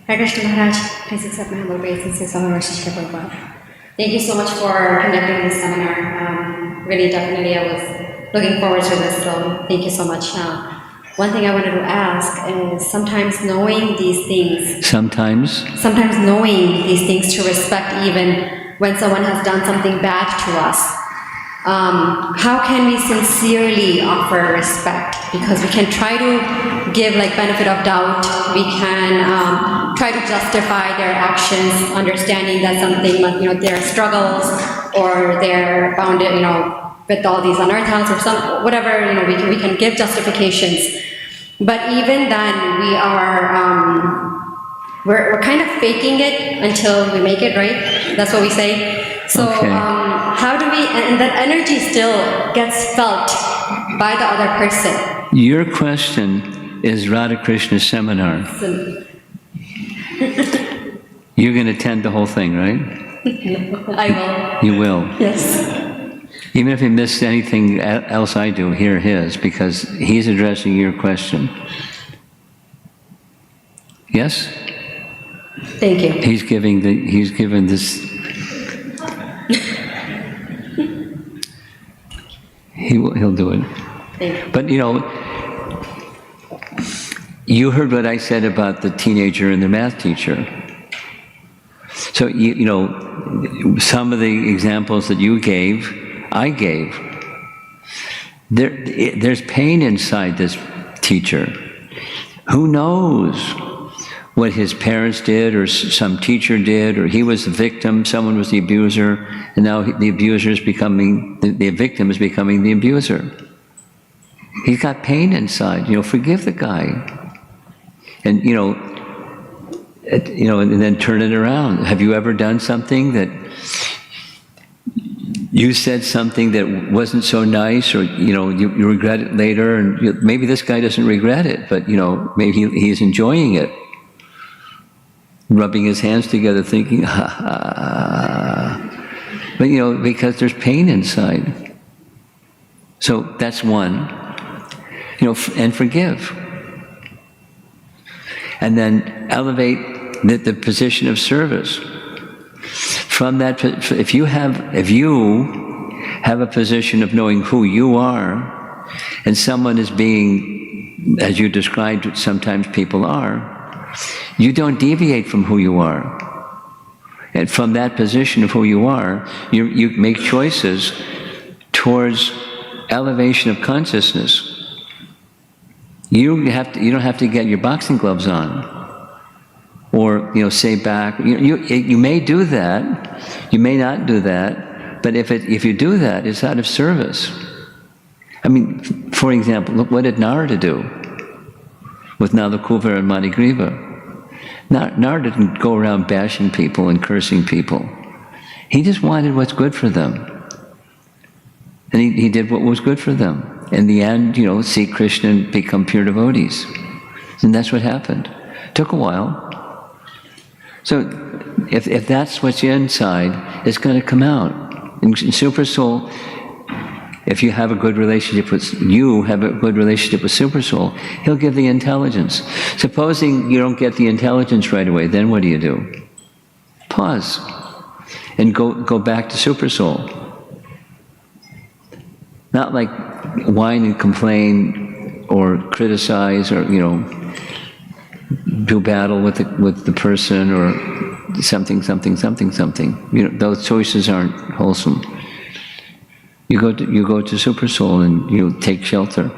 Hare Krishna Maharaj, please accept my humble obeisances on the Rosh Prabhupada. Thank you so much for conducting this seminar. Really, definitely, I was looking forward to this, so thank you so much. One thing I wanted to ask is sometimes knowing these things, sometimes knowing these things to respect even when someone has done something bad to us, how can we sincerely offer respect? Because we can try to give like benefit of doubt, we can try to justify their actions, understanding that something like, their struggles or they're bounded, with all these anarthas or some, whatever, we can give justifications. But even then, we are, we're kind of faking it until we make it, right? That's what we say. So okay. How do we, and that energy still gets felt by the other person. Your question is Radha Krishna seminar. You're going to attend the whole thing, right? I will. You will? Yes. Even if he missed anything else I do, hear his, because he's addressing your question. Yes? Thank you. He's given this. He'll do it. Thank you. But you heard what I said about the teenager and the math teacher. So some of the examples that you gave, I gave. There's pain inside this teacher. Who knows what his parents did, or some teacher did, or he was the victim, someone was the abuser, and now the abuser is becoming, the victim is becoming the abuser. He's got pain inside, forgive the guy. And, and then turn it around. Have you ever done something that you said something that wasn't so nice, or you regret it later, and maybe this guy doesn't regret it, but maybe he's enjoying it, rubbing his hands together, thinking, ha ha. But because there's pain inside. So that's one. And forgive, and then elevate the position of service. From that, if you have a position of knowing who you are, and someone is being, as you described, sometimes people are, you don't deviate from who you are. And from that position of who you are, you make choices towards elevation of consciousness. You don't have to get your boxing gloves on, or say back. You may do that, you may not do that, but if you do that, it's out of service. I mean, for example, look, what did Narada do with Nalakuva and Manigriva? Narada didn't go around bashing people and cursing people. He just wanted what's good for them, and he did what was good for them. In the end, see Krishna and become pure devotees. And that's what happened. Took a while. So if that's what's inside, it's going to come out. In Super Soul, if you have a good relationship with Super Soul, he'll give the intelligence. Supposing you don't get the intelligence right away, then what do? Pause. And go back to Super Soul. Not like whine and complain or criticize or do battle with the person or something. Those choices aren't wholesome. You go to Super Soul and you take shelter.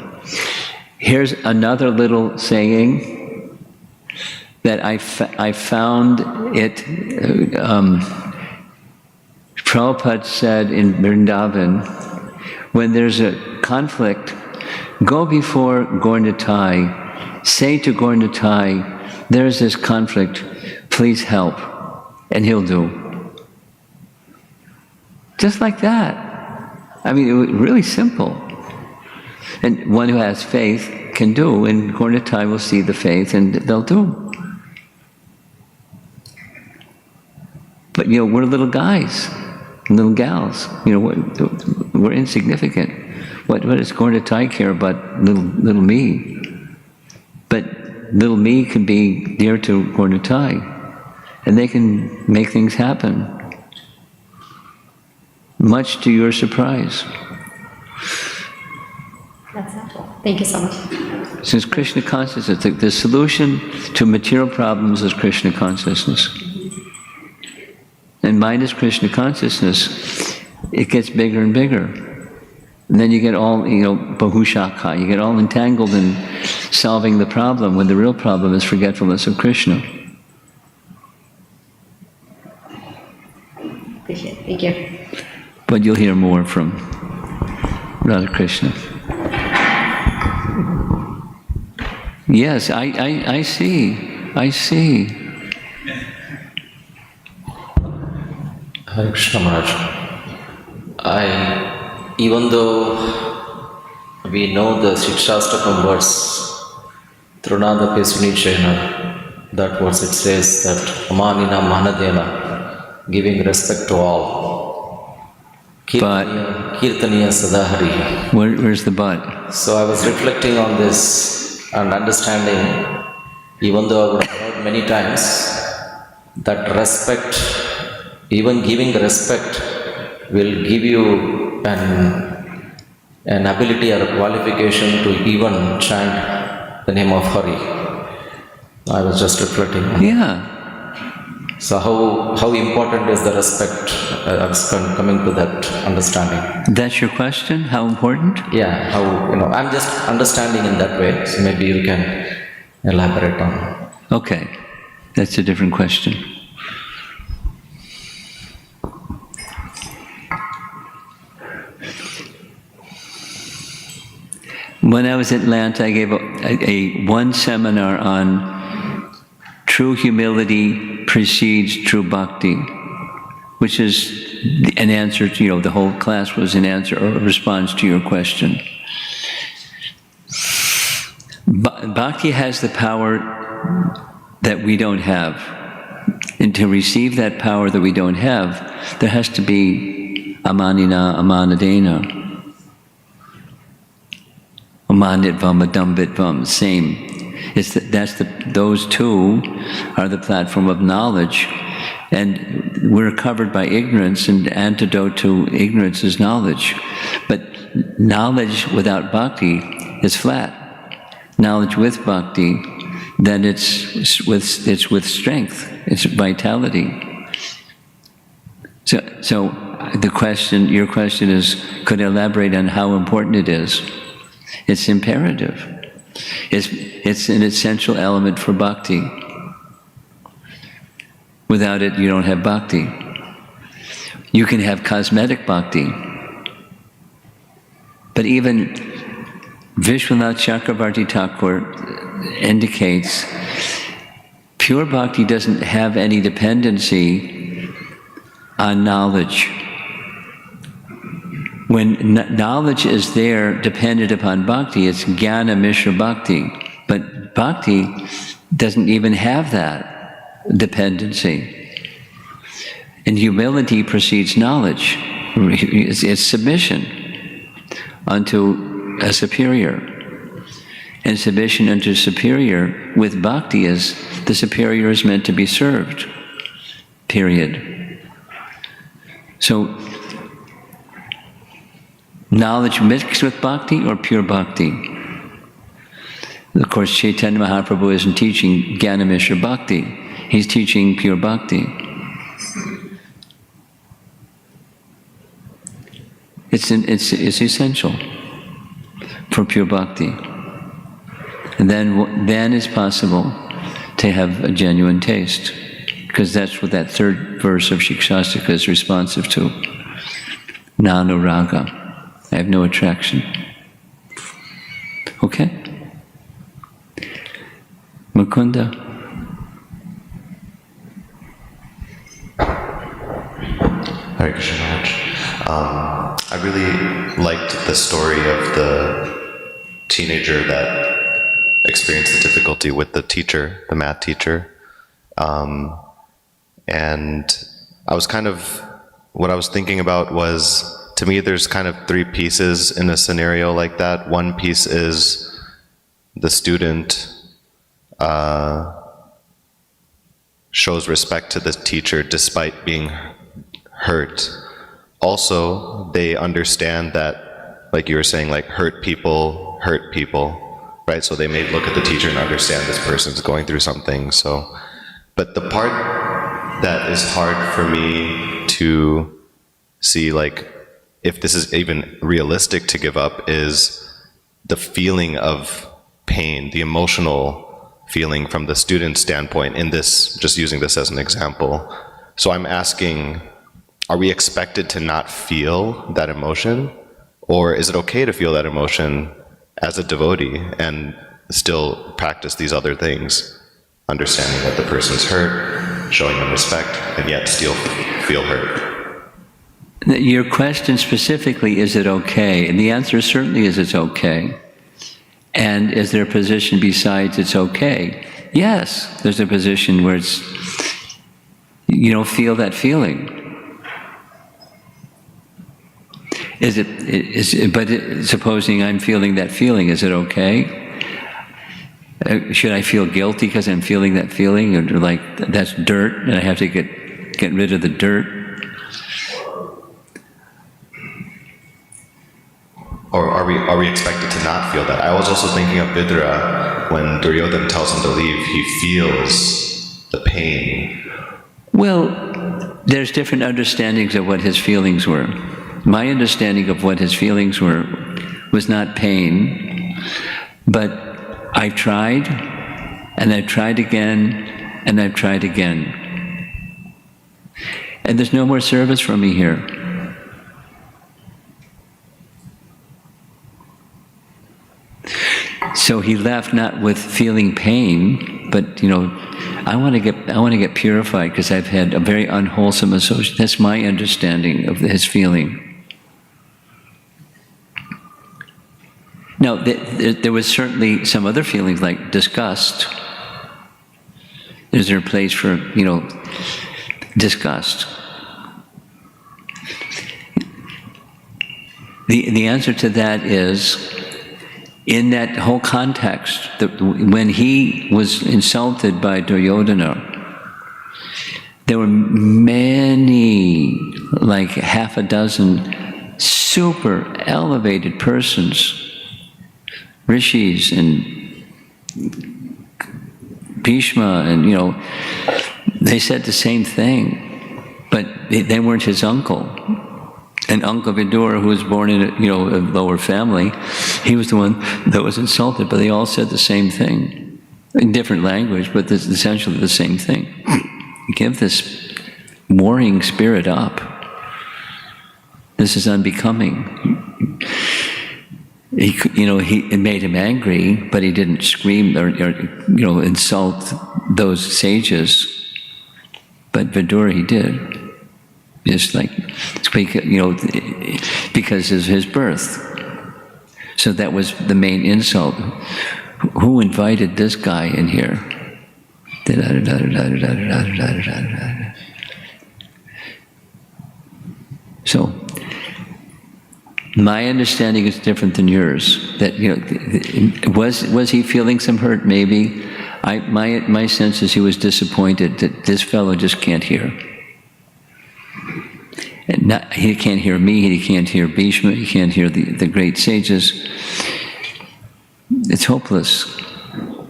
Here's another little saying that I found it. Prabhupada said in Vrindavan, when there's a conflict, go before Gaur-Nitai, say to Gaur-Nitai, there's this conflict, please help, and he'll do. Just like that. I mean, it was really simple. And one who has faith can do, and Gaur-Nitai will see the faith and they'll do. we're little guys, little gals. We're insignificant. What is going to Thai care about little me? But little me can be dear to Gorda Thai, and they can make things happen, much to your surprise. That's helpful. Thank you so much. Since Krishna consciousness, the solution to material problems is Krishna consciousness. And mind is Krishna consciousness, it gets bigger and bigger. And then you get all, bahushakha, you get all entangled in solving the problem when the real problem is forgetfulness of Krishna. Appreciate it. Thank you. But you'll hear more from Radha Krishna. Yes, I see. Hare Krishna Maharaj. Even though we know the Shikshastakam verse, Trunadape Sunichena, that verse it says that Amanina Manadena, giving respect to all. Kirtaniya Sadahari. Where's the but? So I was reflecting on this and understanding, even though I would have heard many times, that respect, even giving respect, will give you an ability or a qualification to even chant the name of Hari. I was just reflecting on Yeah. So how important is the respect? I was coming to that understanding. That's your question? How important? Yeah, I'm just understanding in that way. So maybe you can elaborate on. Okay, that's a different question. When I was at Atlanta, I gave one seminar on true humility precedes true bhakti, which is an answer to, the whole class was an answer or a response to your question. Bhakti has the power that we don't have. And to receive that power that we don't have, there has to be amanina, amanadena. Amanitvam, adambitvam, same. Those two are the platform of knowledge. And we're covered by ignorance, and the antidote to ignorance is knowledge. But knowledge without bhakti is flat. Knowledge with bhakti, then it's with strength, it's vitality. So your question is, could I elaborate on how important it is? It's imperative. It's an essential element for bhakti. Without it, you don't have bhakti. You can have cosmetic bhakti. But even Vishwanath Chakravarti Thakur indicates pure bhakti doesn't have any dependency on knowledge. When knowledge is there dependent upon bhakti, it's jnana mishra bhakti. But bhakti doesn't even have that dependency. And humility precedes knowledge. It's submission unto a superior. And submission unto superior with bhakti is the superior is meant to be served. Period. So, knowledge mixed with bhakti or pure bhakti? Of course, Chaitanya Mahaprabhu isn't teaching Jnana Mishra Bhakti. He's teaching pure bhakti. It's essential for pure bhakti. And then it's possible to have a genuine taste, because that's what that third verse of Shikshastika is responsive to. Nanuraga. I have no attraction. Okay? Mukunda. Hare Krishna Maharaj. I really liked the story of the teenager that experienced the difficulty with the teacher, the math teacher. And what I was thinking about was, to me, there's kind of three pieces in a scenario like that. One piece is the student shows respect to the teacher despite being hurt. Also, they understand that, like you were saying, like hurt people, right? So they may look at the teacher and understand this person's going through something. So, but the part that is hard for me to see, like, if this is even realistic to give up, is the feeling of pain, the emotional feeling from the student's standpoint in this, just using this as an example. So I'm asking, are we expected to not feel that emotion? Or is it okay to feel that emotion as a devotee and still practice these other things? Understanding that the person's hurt, showing them respect, and yet still feel hurt. Your question specifically, is it okay? And the answer certainly is it's okay. And is there a position besides it's okay? Yes, there's a position where it's, you don't feel that feeling. Supposing I'm feeling that feeling, is it okay? Should I feel guilty because I'm feeling that feeling? Or like, that's dirt and I have to get rid of the dirt? Or are we expected to not feel that? I was also thinking of Vidura, when Duryodhana tells him to leave, he feels the pain. Well, there's different understandings of what his feelings were. My understanding of what his feelings were was not pain, but I've tried, and I've tried again, and I've tried again. And there's no more service for me here. So he left not with feeling pain, but I want to get purified because I've had a very unwholesome association. That's my understanding of his feeling. Now, there was certainly some other feelings like disgust. Is there a place for disgust? The answer to that is, in that whole context, when he was insulted by Duryodhana, there were many, like half a dozen, super elevated persons, rishis and Bhishma, and they said the same thing, but they weren't his uncle. And Uncle Vidura, who was born in a lower family, he was the one that was insulted, but they all said the same thing. In different language, but this is essentially the same thing. Give this warring spirit up. This is unbecoming. It made him angry, but he didn't scream or insult those sages. But Vidura, he did. Just like, because of his birth. So that was the main insult. Who invited this guy in here? So, my understanding is different than yours. That was he feeling some hurt? Maybe. My sense is he was disappointed that this fellow just can't hear. He can't hear me, he can't hear Bhishma, he can't hear the great sages. It's hopeless.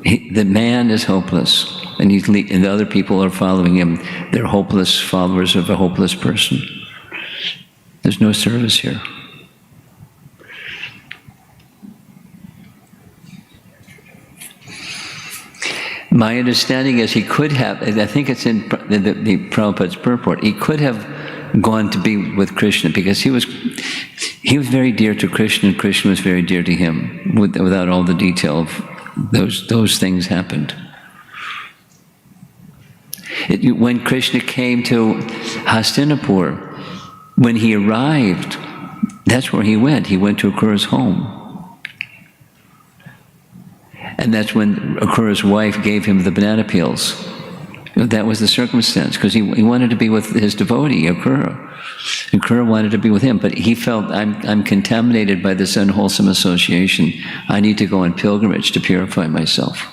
The man is hopeless, and the other people are following him. They're hopeless followers of a hopeless person. There's no service here. My understanding is he could have, I think it's in the Prabhupada's purport, he could have gone to be with Krishna because he was very dear to Krishna and Krishna was very dear to him. Without all the detail of those things happened. When Krishna came to Hastinapur, when he arrived, that's where he went. He went to Akrura's home. And that's when Akrura's wife gave him the banana peels. That was the circumstance, because he wanted to be with his devotee, Akura. And Akura wanted to be with him, but he felt, I'm contaminated by this unwholesome association. I need to go on pilgrimage to purify myself.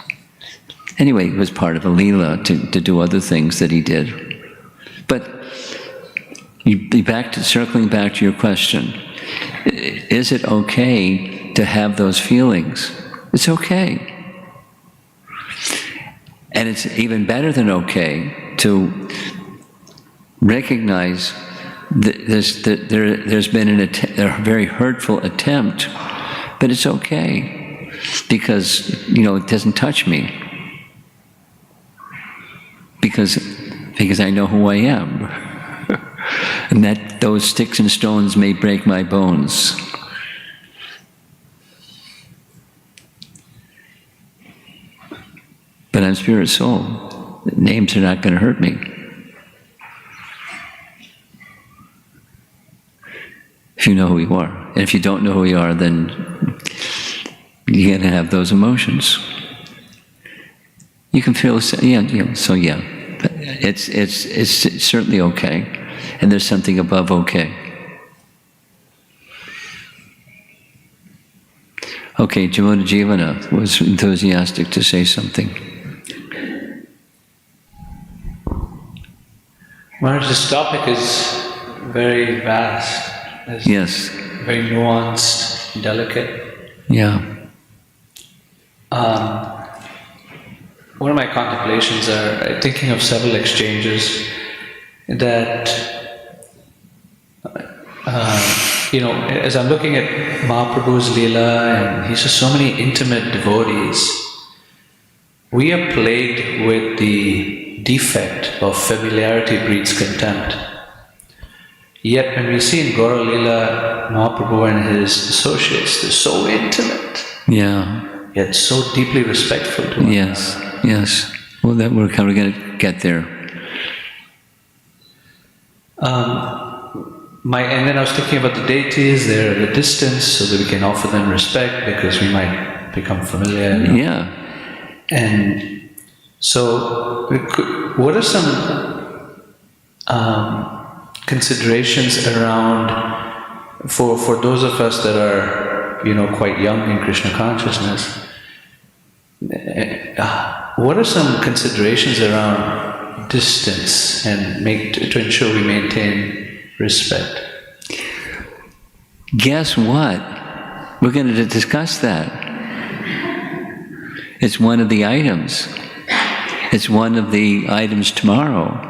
Anyway, it was part of a lila to do other things that he did. But circling back to your question, is it okay to have those feelings? It's okay. And it's even better than okay to recognize that there's been a very hurtful attempt, but it's okay because, it doesn't touch me. Because I know who I am. And that those sticks and stones may break my bones. But I'm spirit soul. Names are not going to hurt me. If you know who you are. And if you don't know who you are, then you're going to have those emotions. You can feel, so yeah. It's certainly okay. And there's something above okay. Okay, Jamuna Jivana was enthusiastic to say something. Maharaj, this topic is very vast. Yes. Very nuanced, delicate. Yeah. One of my contemplations are thinking of several exchanges that, as I'm looking at Mahaprabhu's Leela, and he says so many intimate devotees, we are plagued with the defect of familiarity breeds contempt. Yet when we see in Gaura Leela, Mahaprabhu and his associates, they're so intimate. Yeah. Yet so deeply respectful to one another. Yes. Well, we're going to get there. And then I was thinking about the deities, they're at a distance so that we can offer them respect because we might become familiar. Yeah. And so, what are some considerations around, for those of us that are, quite young in Krishna consciousness, what are some considerations around distance and to ensure we maintain respect? Guess what? We're going to discuss that. It's one of the items. It's one of the items tomorrow.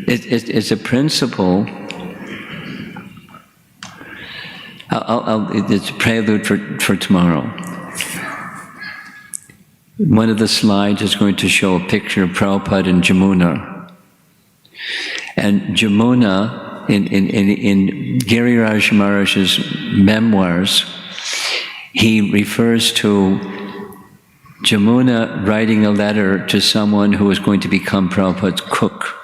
It's a principle. It's a prelude for tomorrow. One of the slides is going to show a picture of Prabhupada and Jamuna. And Jamuna, in Giriraj Maharaj's memoirs, he refers to Jamuna writing a letter to someone who was going to become Prabhupada's cook.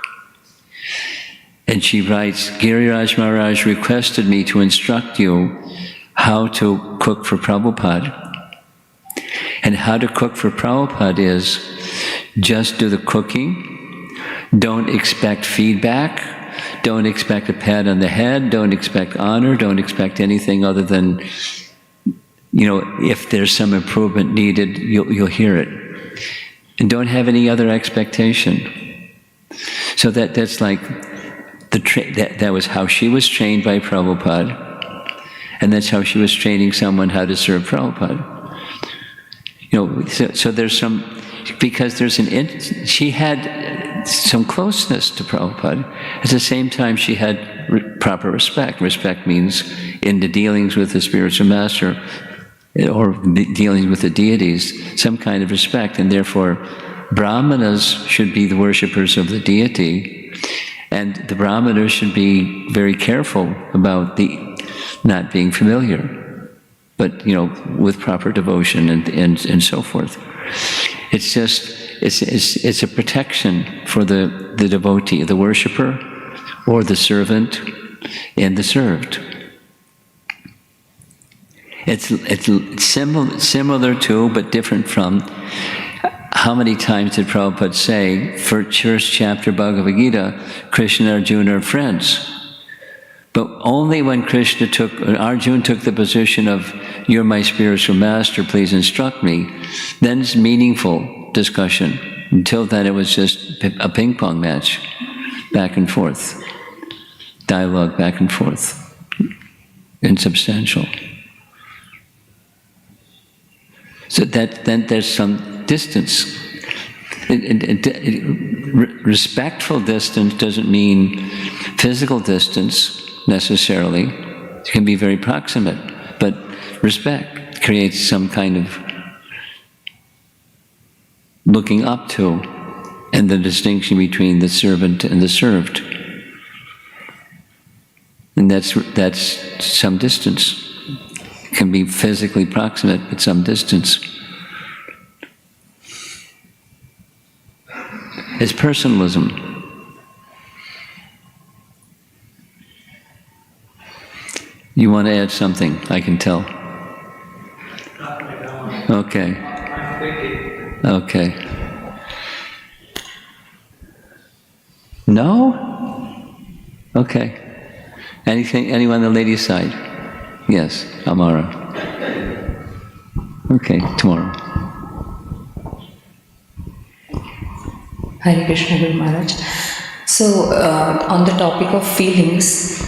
And she writes, Giriraj Maharaj requested me to instruct you how to cook for Prabhupada. And how to cook for Prabhupada is just do the cooking, don't expect feedback, don't expect a pat on the head, don't expect honor, don't expect anything other than, if there's some improvement needed, you'll hear it. And don't have any other expectation. So that's like, that was how she was trained by Prabhupada, and that's how she was training someone how to serve Prabhupada. So there's some, because she had some closeness to Prabhupada. At the same time, she had proper respect. Respect means in the dealings with the spiritual master or dealings with the deities, some kind of respect, and therefore Brahmanas should be the worshippers of the deity, and the Brahmanas should be very careful about not being familiar, but with proper devotion and so forth. It's just it's a protection for the devotee, the worshipper, or the servant and the served. It's similar to, but different from, how many times did Prabhupada say, first chapter Bhagavad Gita, Krishna and Arjuna are friends. But only when Arjuna took the position of, you're my spiritual master, please instruct me, then it's meaningful discussion. Until then it was just a ping pong match, back and forth, dialogue back and forth, insubstantial. So then there's some distance. Respectful distance doesn't mean physical distance necessarily. It can be very proximate, but respect creates some kind of looking up to, and the distinction between the servant and the served. And that's some distance. It can be physically proximate, but some distance. It's personalism. You want to add something, I can tell. Okay. Okay. No? Okay. Anyone on the ladies' side? Yes, Amara. Okay, tomorrow. Hare Krishna, Guru Maharaj. So, on the topic of feelings,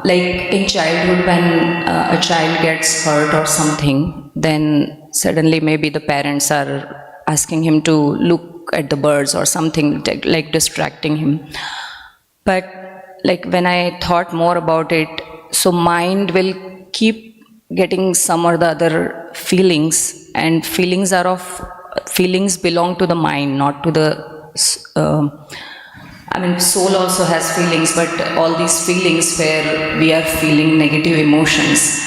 like in childhood when a child gets hurt or something, then suddenly maybe the parents are asking him to look at the birds or something, like distracting him. But like when I thought more about it, so mind will keep getting some or the other feelings, and feelings belong to the mind, not to the soul also has feelings, but all these feelings where we are feeling negative emotions.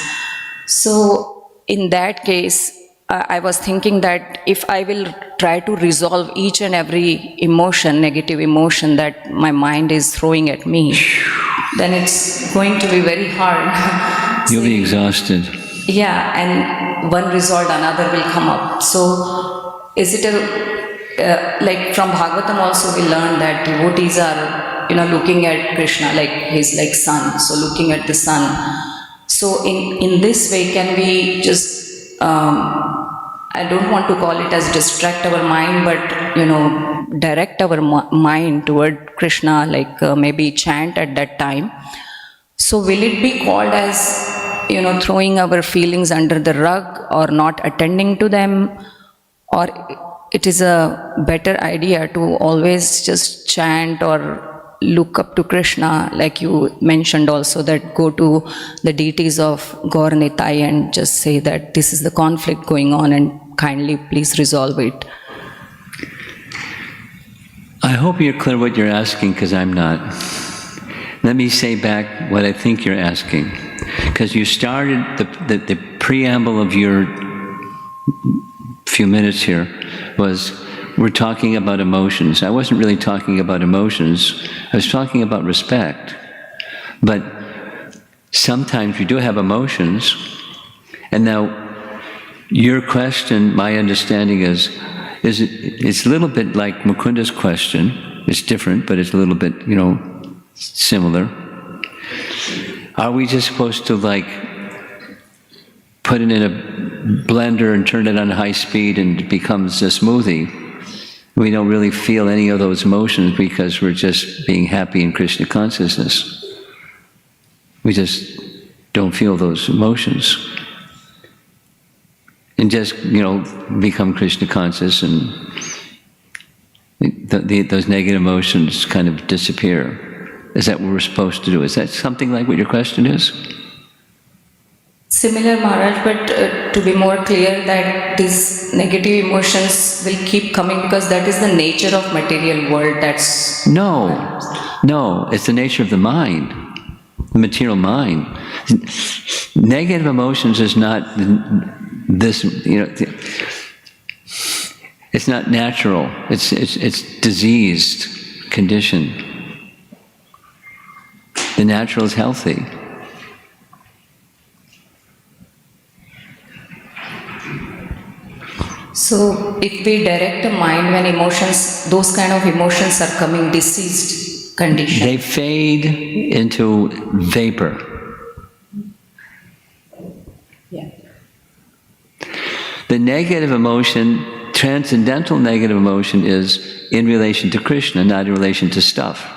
So in that case, I was thinking that if I will try to resolve each and every emotion, negative emotion that my mind is throwing at me, then it's going to be very hard. You'll be exhausted. Yeah, and one result, another will come up. So is it like from Bhagavatam also we learned that devotees are, looking at Krishna like he's like sun, so looking at the sun. So in this way, can we just, I don't want to call it as distract our mind, but, direct our mind toward Krishna, like maybe chant at that time. So will it be called as, throwing our feelings under the rug or not attending to them? Or it is a better idea to always just chant or look up to Krishna, like you mentioned also, that go to the deities of Gaur Nitai and just say that this is the conflict going on and kindly please resolve it. I hope you're clear what you're asking, because I'm not. Let me say back what I think you're asking. Because you started the preamble of your few minutes here was, we're talking about emotions. I wasn't really talking about emotions. I was talking about respect. But sometimes we do have emotions. And now, your question, my understanding is it's a little bit like Mukunda's question. It's different, but it's a little bit, similar. Are we just supposed to put it in a blender and turn it on high speed and it becomes a smoothie? We don't really feel any of those emotions because we're just being happy in Krishna consciousness. We just don't feel those emotions. And just, become Krishna conscious, and those negative emotions kind of disappear. Is that what we're supposed to do? Is that something like what your question is? Similar, Maharaj, but to be more clear, that these negative emotions will keep coming because that is the nature of material world. That's no, it's the nature of the mind, the material mind. Negative emotions is not this, it's not natural. It's diseased condition. The natural is healthy. So if we direct the mind when emotions, those kind of emotions are coming, deceased condition. They fade into vapor. Yeah. The negative emotion, transcendental negative emotion, is in relation to Krishna, not in relation to stuff.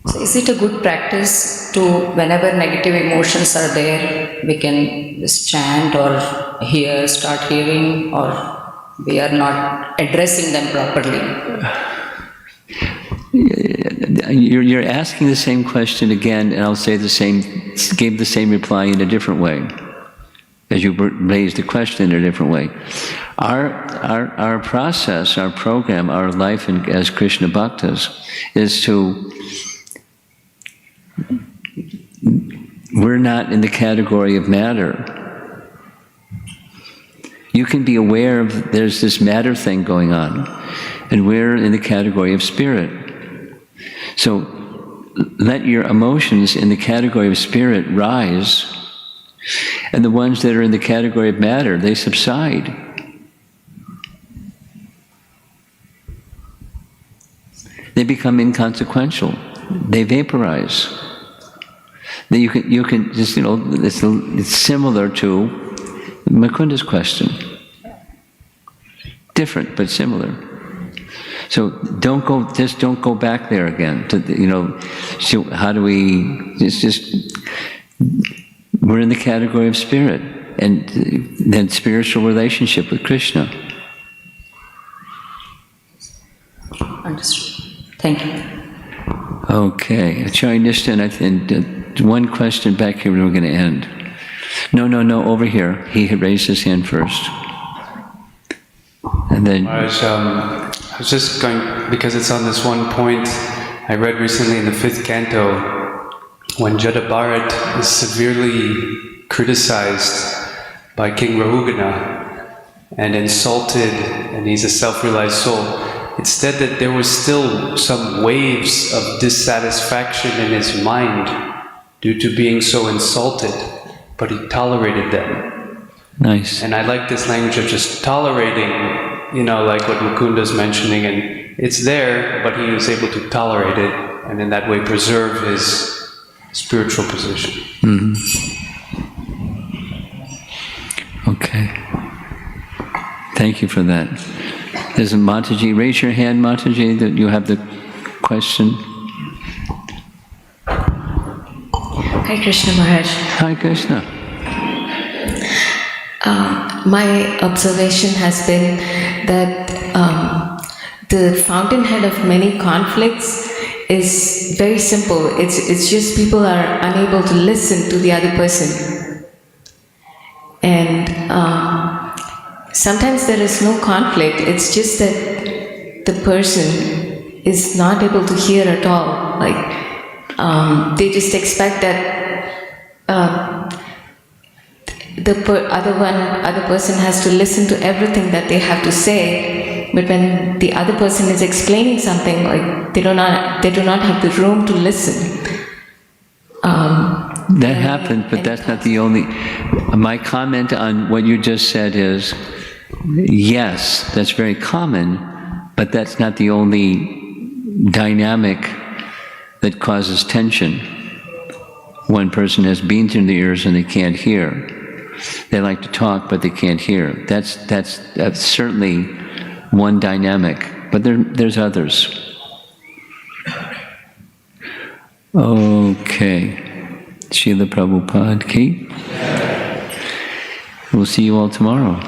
So is it a good practice to, whenever negative emotions are there, we can just chant or start hearing, or we are not addressing them properly? You're asking the same question again, and I'll say gave the same reply in a different way, as you raised the question in a different way. Our process, our program, our life as Krishna Bhaktas is to. We're not in the category of matter. You can be aware of there's this matter thing going on, and we're in the category of spirit. So let your emotions in the category of spirit rise, and the ones that are in the category of matter, they subside. They become inconsequential. They vaporize. Then you can just, it's similar to Mukunda's question. Different, but similar. So don't go back there again. So how do we, we're in the category of spirit, and then spiritual relationship with Krishna. Understood. Thank you. Okay, Acharya Nishtan, one question back here, and we're going to end. No, over here. He had raised his hand first. And then... I was just going, because it's on this one point, I read recently in the 5th canto, when Jada Bharat is severely criticized by King Rahugana and insulted, and he's a self-realized soul, it said that there was still some waves of dissatisfaction in his mind due to being so insulted, but he tolerated them. Nice. And I like this language of just tolerating, like what Mukunda's mentioning, and it's there, but he was able to tolerate it, and in that way preserve his spiritual position. Mm-hmm. Okay. Thank you for that. There's a Mataji. Raise your hand, Mataji, that you have the question. Hi, Krishna Maharaj. Hi, Krishna. My observation has been that the fountainhead of many conflicts is very simple. It's just people are unable to listen to the other person. And sometimes there is no conflict, it's just that the person is not able to hear at all. They just expect that the other person has to listen to everything that they have to say, but when the other person is explaining something, they do not have the room to listen. That happens, but that's not the only... My comment on what you just said is, yes, that's very common, but that's not the only dynamic that causes tension. One person has beans in the ears and they can't hear. They like to talk, but they can't hear. That's certainly one dynamic, but there's others. Okay. Srila Prabhupada ki. We'll see you all tomorrow.